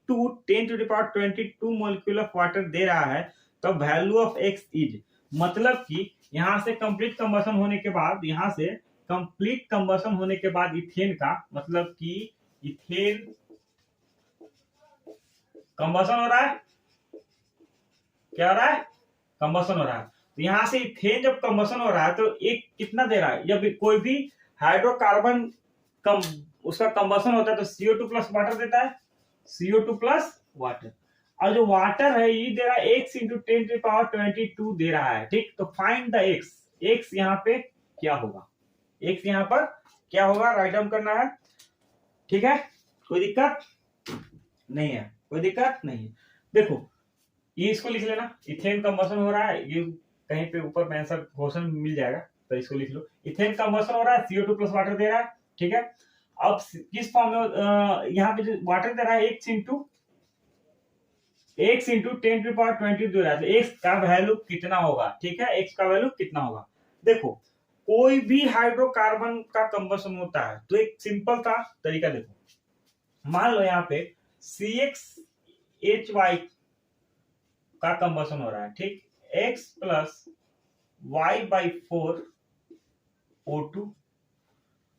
to the power 22 molecule of water दे रहा है। तो वैल्यू ऑफ x इज, मतलब कि यहां से कंप्लीट कंबशन होने के बाद, यहां से कंप्लीट कंबशन होने के बाद इथेन का, मतलब कि इथेन कंबशन हो रहा है, क्या हो रहा है, कंबशन हो रहा है। तो यहां से इथेन जब कंबशन हो रहा है तो एक कितना दे रहा है, जब कोई भी हाइड्रोकार्बन उसका कंबशन होता है तो CO2 प्लस वाटर देता है, CO2 प्लस वाटर। और जो वाटर है ये दे रहा है x इंटू 10⁻22 दे रहा है, ठीक। तो फाइंड द x, x यहाँ पे क्या होगा, x यहाँ पर क्या होगा, राइट डाउन करना है, ठीक है। कोई दिक्कत नहीं है, कोई दिक्कत नहीं है। देखो ये इसको लिख लेना, इथेन कंबशन हो रहा है, ये कहीं पे ऊपर में आंसर क्वेश्चन मिल जाएगा, तो इसको लिख लो। इथेन कंबशन हो रहा है, CO2 प्लस वाटर दे रहा है, ठीक है। अब किस फॉर्म में, यहाँ पे जो वाटर दे रहा है x इंटू 10⁻22 दे रहा है, x का वैल्यू कितना होगा, ठीक है, x का वैल्यू कितना होगा। देखो कोई भी हाइड्रोकार्बन का कंबशन होता है तो एक सिंपल सा तरीका देखो, मान लो यहाँ पे CxHy का कंबशन हो रहा है, ठीक, x plus y/4 O2।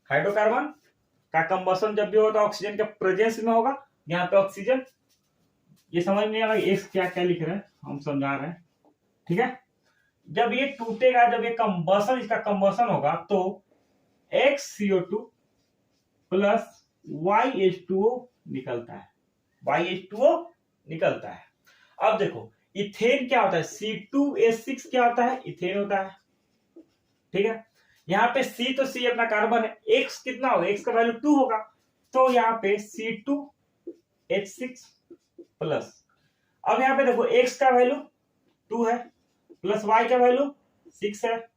Hydrocarbon का कंबशन जब भी होता है ऑक्सीजन के प्रेजेंस में होगा, यहाँ पे ऑक्सीजन, ये समझ नहीं आ रहा एक्स क्या क्या लिख रहे हैं, हम समझा रहे हैं, ठीक है। जब ये टूटेगा, जब ये कंबशन, इसका कंबशन होगा तो XCO2 प्लस YH2O निकलता है, YH2O निकलता है। अब देखो इथेन क्या होता है, C2H6 क्या होता है, इथेन होता है, ठीक है। यहाँ पे C तो C अपना कार्बन है, X कितना होगा, X का वैल्यू 2 होगा, तो यहाँ पे C2H6 प्लस, अब यहाँ पे देखो X का वैल्यू 2 है प्लस Y का वैल्यू 6 है,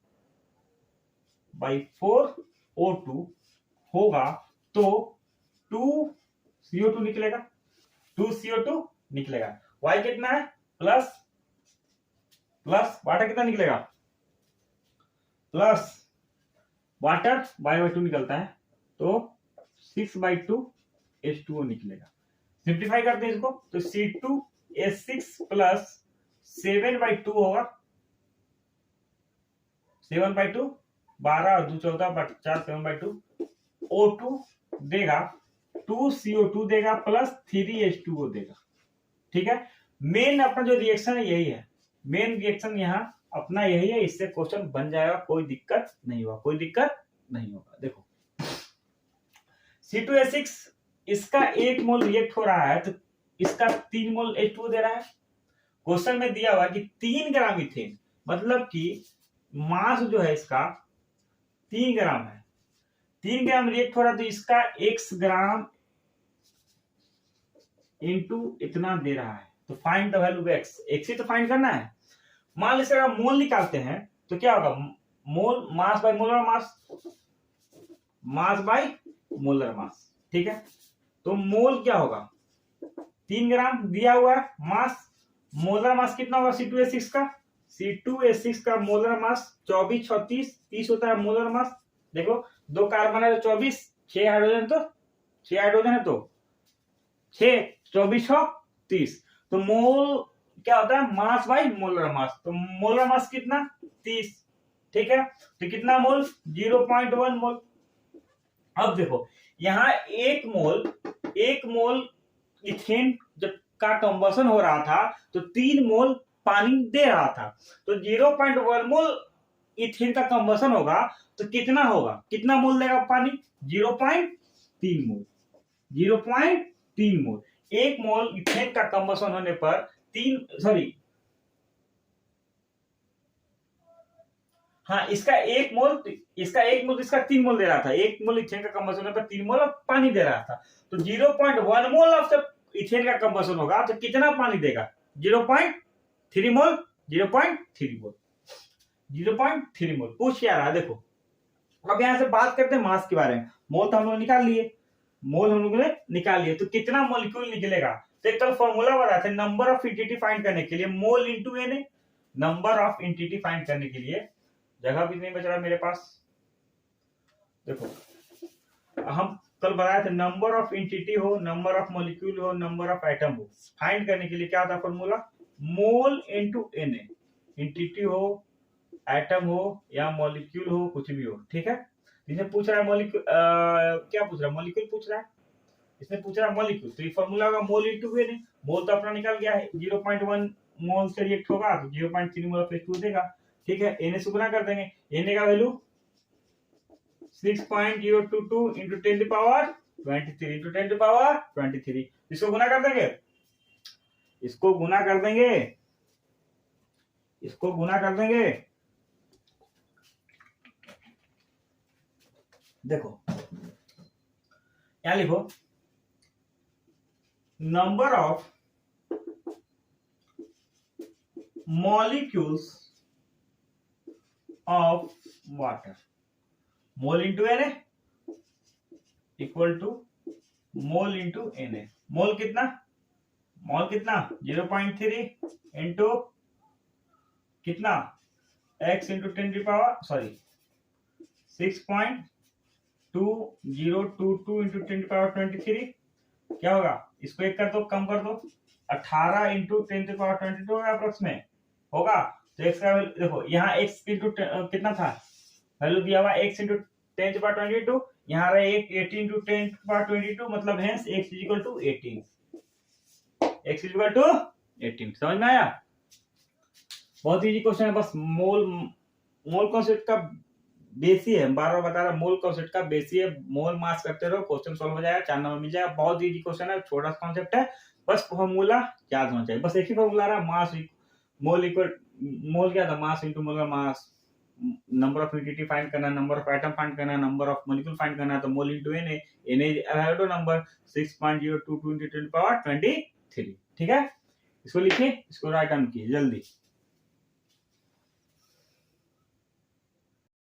/4 O2 होगा, तो 2CO2 निकलेगा, 2CO2 निकलेगा। Y कितना है, प्लस वाटर कितना निकलेगा, प्लस वाटर y/2 निकलता है, तो 6/2 H2O निकलेगा। सिंप्लीफाई करते हैं इसको, तो C2H6 प्लस 7/2 होगा, 7/2, 12 और 2 14 4, 7/2 O2 देगा, 2CO2 देगा प्लस 3H2O देगा, ठीक है। मेन अपना जो रिएक्शन है यही है, मेन रिएक्शन यहाँ अपना यही है, इससे क्वेश्चन बन जाएगा, कोई दिक्कत नहीं होगा, कोई दिक्कत नहीं होगा। देखो C2H6 इसका 1 मोल रिएक्ट हो रहा है, तो इसका 3 मोल H2O दे रहा है। क्वेश्चन में दिया हुआ कि 3 ग्राम इथेन, मतलब कि मास जो है इसका 3 ग्राम है, 3 ग्राम रिएक्ट हो रहा है, तो इसका x ग्राम इंटू इतना दे रहा है, तो find the value of x ही तो फाइंड करना है। मान लीजिए अगर मोल निकालते हैं तो क्या होगा, mole mass by molar mass, mass by molar mass, ठीक है। तो मोल क्या होगा, 3 ग्राम दिया हुआ है मास, मोलर मास कितना होगा C2H6 का, C2H6 का मोलर मास 24 36 30 होता है मोलर मास। देखो 2 कार्बन है तो 24, 6 हाइड्रोजन तो 6 हाइड्रोजन है तो 6, 24 30, तो मोल क्या होता है, मास बाय मोलर मास, तो मोलर मास कितना 30, ठीक है। तो कितना मोल, 0.1 मोल। अब देखो यहाँ 1 मोल इथेन जब का कंबशन हो रहा था तो 3 मोल पानी दे रहा था, तो 0.1 मोल इथेन का कंबशन होगा तो कितना होगा, कितना मोल देगा पानी, 0.3 मोल, 0.3 मोल। 1 मोल इथेन का कंबशन होने पर इसका 1 मोल, इसका 3 मोल दे रहा था, 1 मोल इथेन का कंबशन होने पर 3 मोल पानी दे रहा था, तो 0.1 मोल ऑफ द इथेन का कंबशन होगा तो कितना पानी देगा, 0.3 मोल, 0.3 मोल, 0.3 मोल पूछ क्या रहा है। देखो अब यहां से बात करते हैं मास के बारे में। मोल तो हम लोग निकाल लिए, तो कितना मॉलिक्यूल निकलेगा, तो एक तरफ फॉर्मूला बताया था नंबर ऑफ एंटिटी फाइंड करने के लिए, मोल into Na, number of entity find करने के लिए, जगह भी नहीं बच रहा मेरे पास। देखो हम कल बताया था नंबर ऑफ एंटिटी हो, नंबर ऑफ मॉलिक्यूल हो, नंबर ऑफ एटम हो, फाइंड करने के लिए क्या था फॉर्मूला, मोल इंटू Na, एंटिटी हो, एटम हो या मॉलिक्यूल हो, कुछ भी हो, ठीक है। इसने पूछ रहा है मॉलिक्यूल, क्या पूछ रहा है, मॉलिक्यूल पूछ रहा है, इसने पूछ रहा है मॉलिक्यूल, तो ये फॉर्मूला होगा मोल इंटू Na। मोल तो अपना निकल गया है, 0.1 मोल से रिएक्ट होगा तो 0.3 मोल ऑफ H2O देगा, ठीक है। Na से गुना कर देंगे, Na का वैल्यू 6.022 इंटू 10⁻23 इंटू 10⁻23, इसको गुना कर देंगे इसको गुना कर देंगे, इसको गुना कर देंगे। देखो यहां लिखो number of molecules of water, mole into Na equal to mole into Na। Mole कितना, मोल कितना 0.3 इंटू कितना x इंटू 10 की पावर 6.2022 इंटू 10 की पावर 23। क्या होगा, इसको एक कर दो, कम कर दो, 18 इंटू 10 की पावर 22 होगा अप्रोक्स में होगा। तो x का देखो यहाँ x इंटू कितना था, वैल्यू दिया हुआ x इंटू 10 की पावर 22, यहाँ रहे 18 इंटू 10 की पावर 22, मतलब hence x equal to 18, x equal to 18। समझ में आया, बहुत इजी क्वेश्चन है। बस मोल कॉन्सेप्ट का बेसी है, बार बार बता रहा, मोल कॉन्सेप्ट का बेसी है। मोल मास करते रहो, क्वेश्चन सॉल्व हो जाएगा, 4 नंबर मिल जाएगा। बहुत इजी क्वेश्चन है, छोटा सा कॉन्सेप्ट है, बस फॉर्मूला याद होना चाहिए। बस एक ही फॉर्मूला रहा, मास मोल इक्वल, मोल क्या था, mass into molar mass, number of unit find करना, नंबर ऑफ एटम फाइंड करना, नंबर ऑफ मॉलिक्यूल फाइंड करना, तो मोल into Na, Na Avogadro number 6.022 into 10 की पावर 23। ठीक है, इसको लिखिए, इसको राइट डाउन कीजिए जल्दी।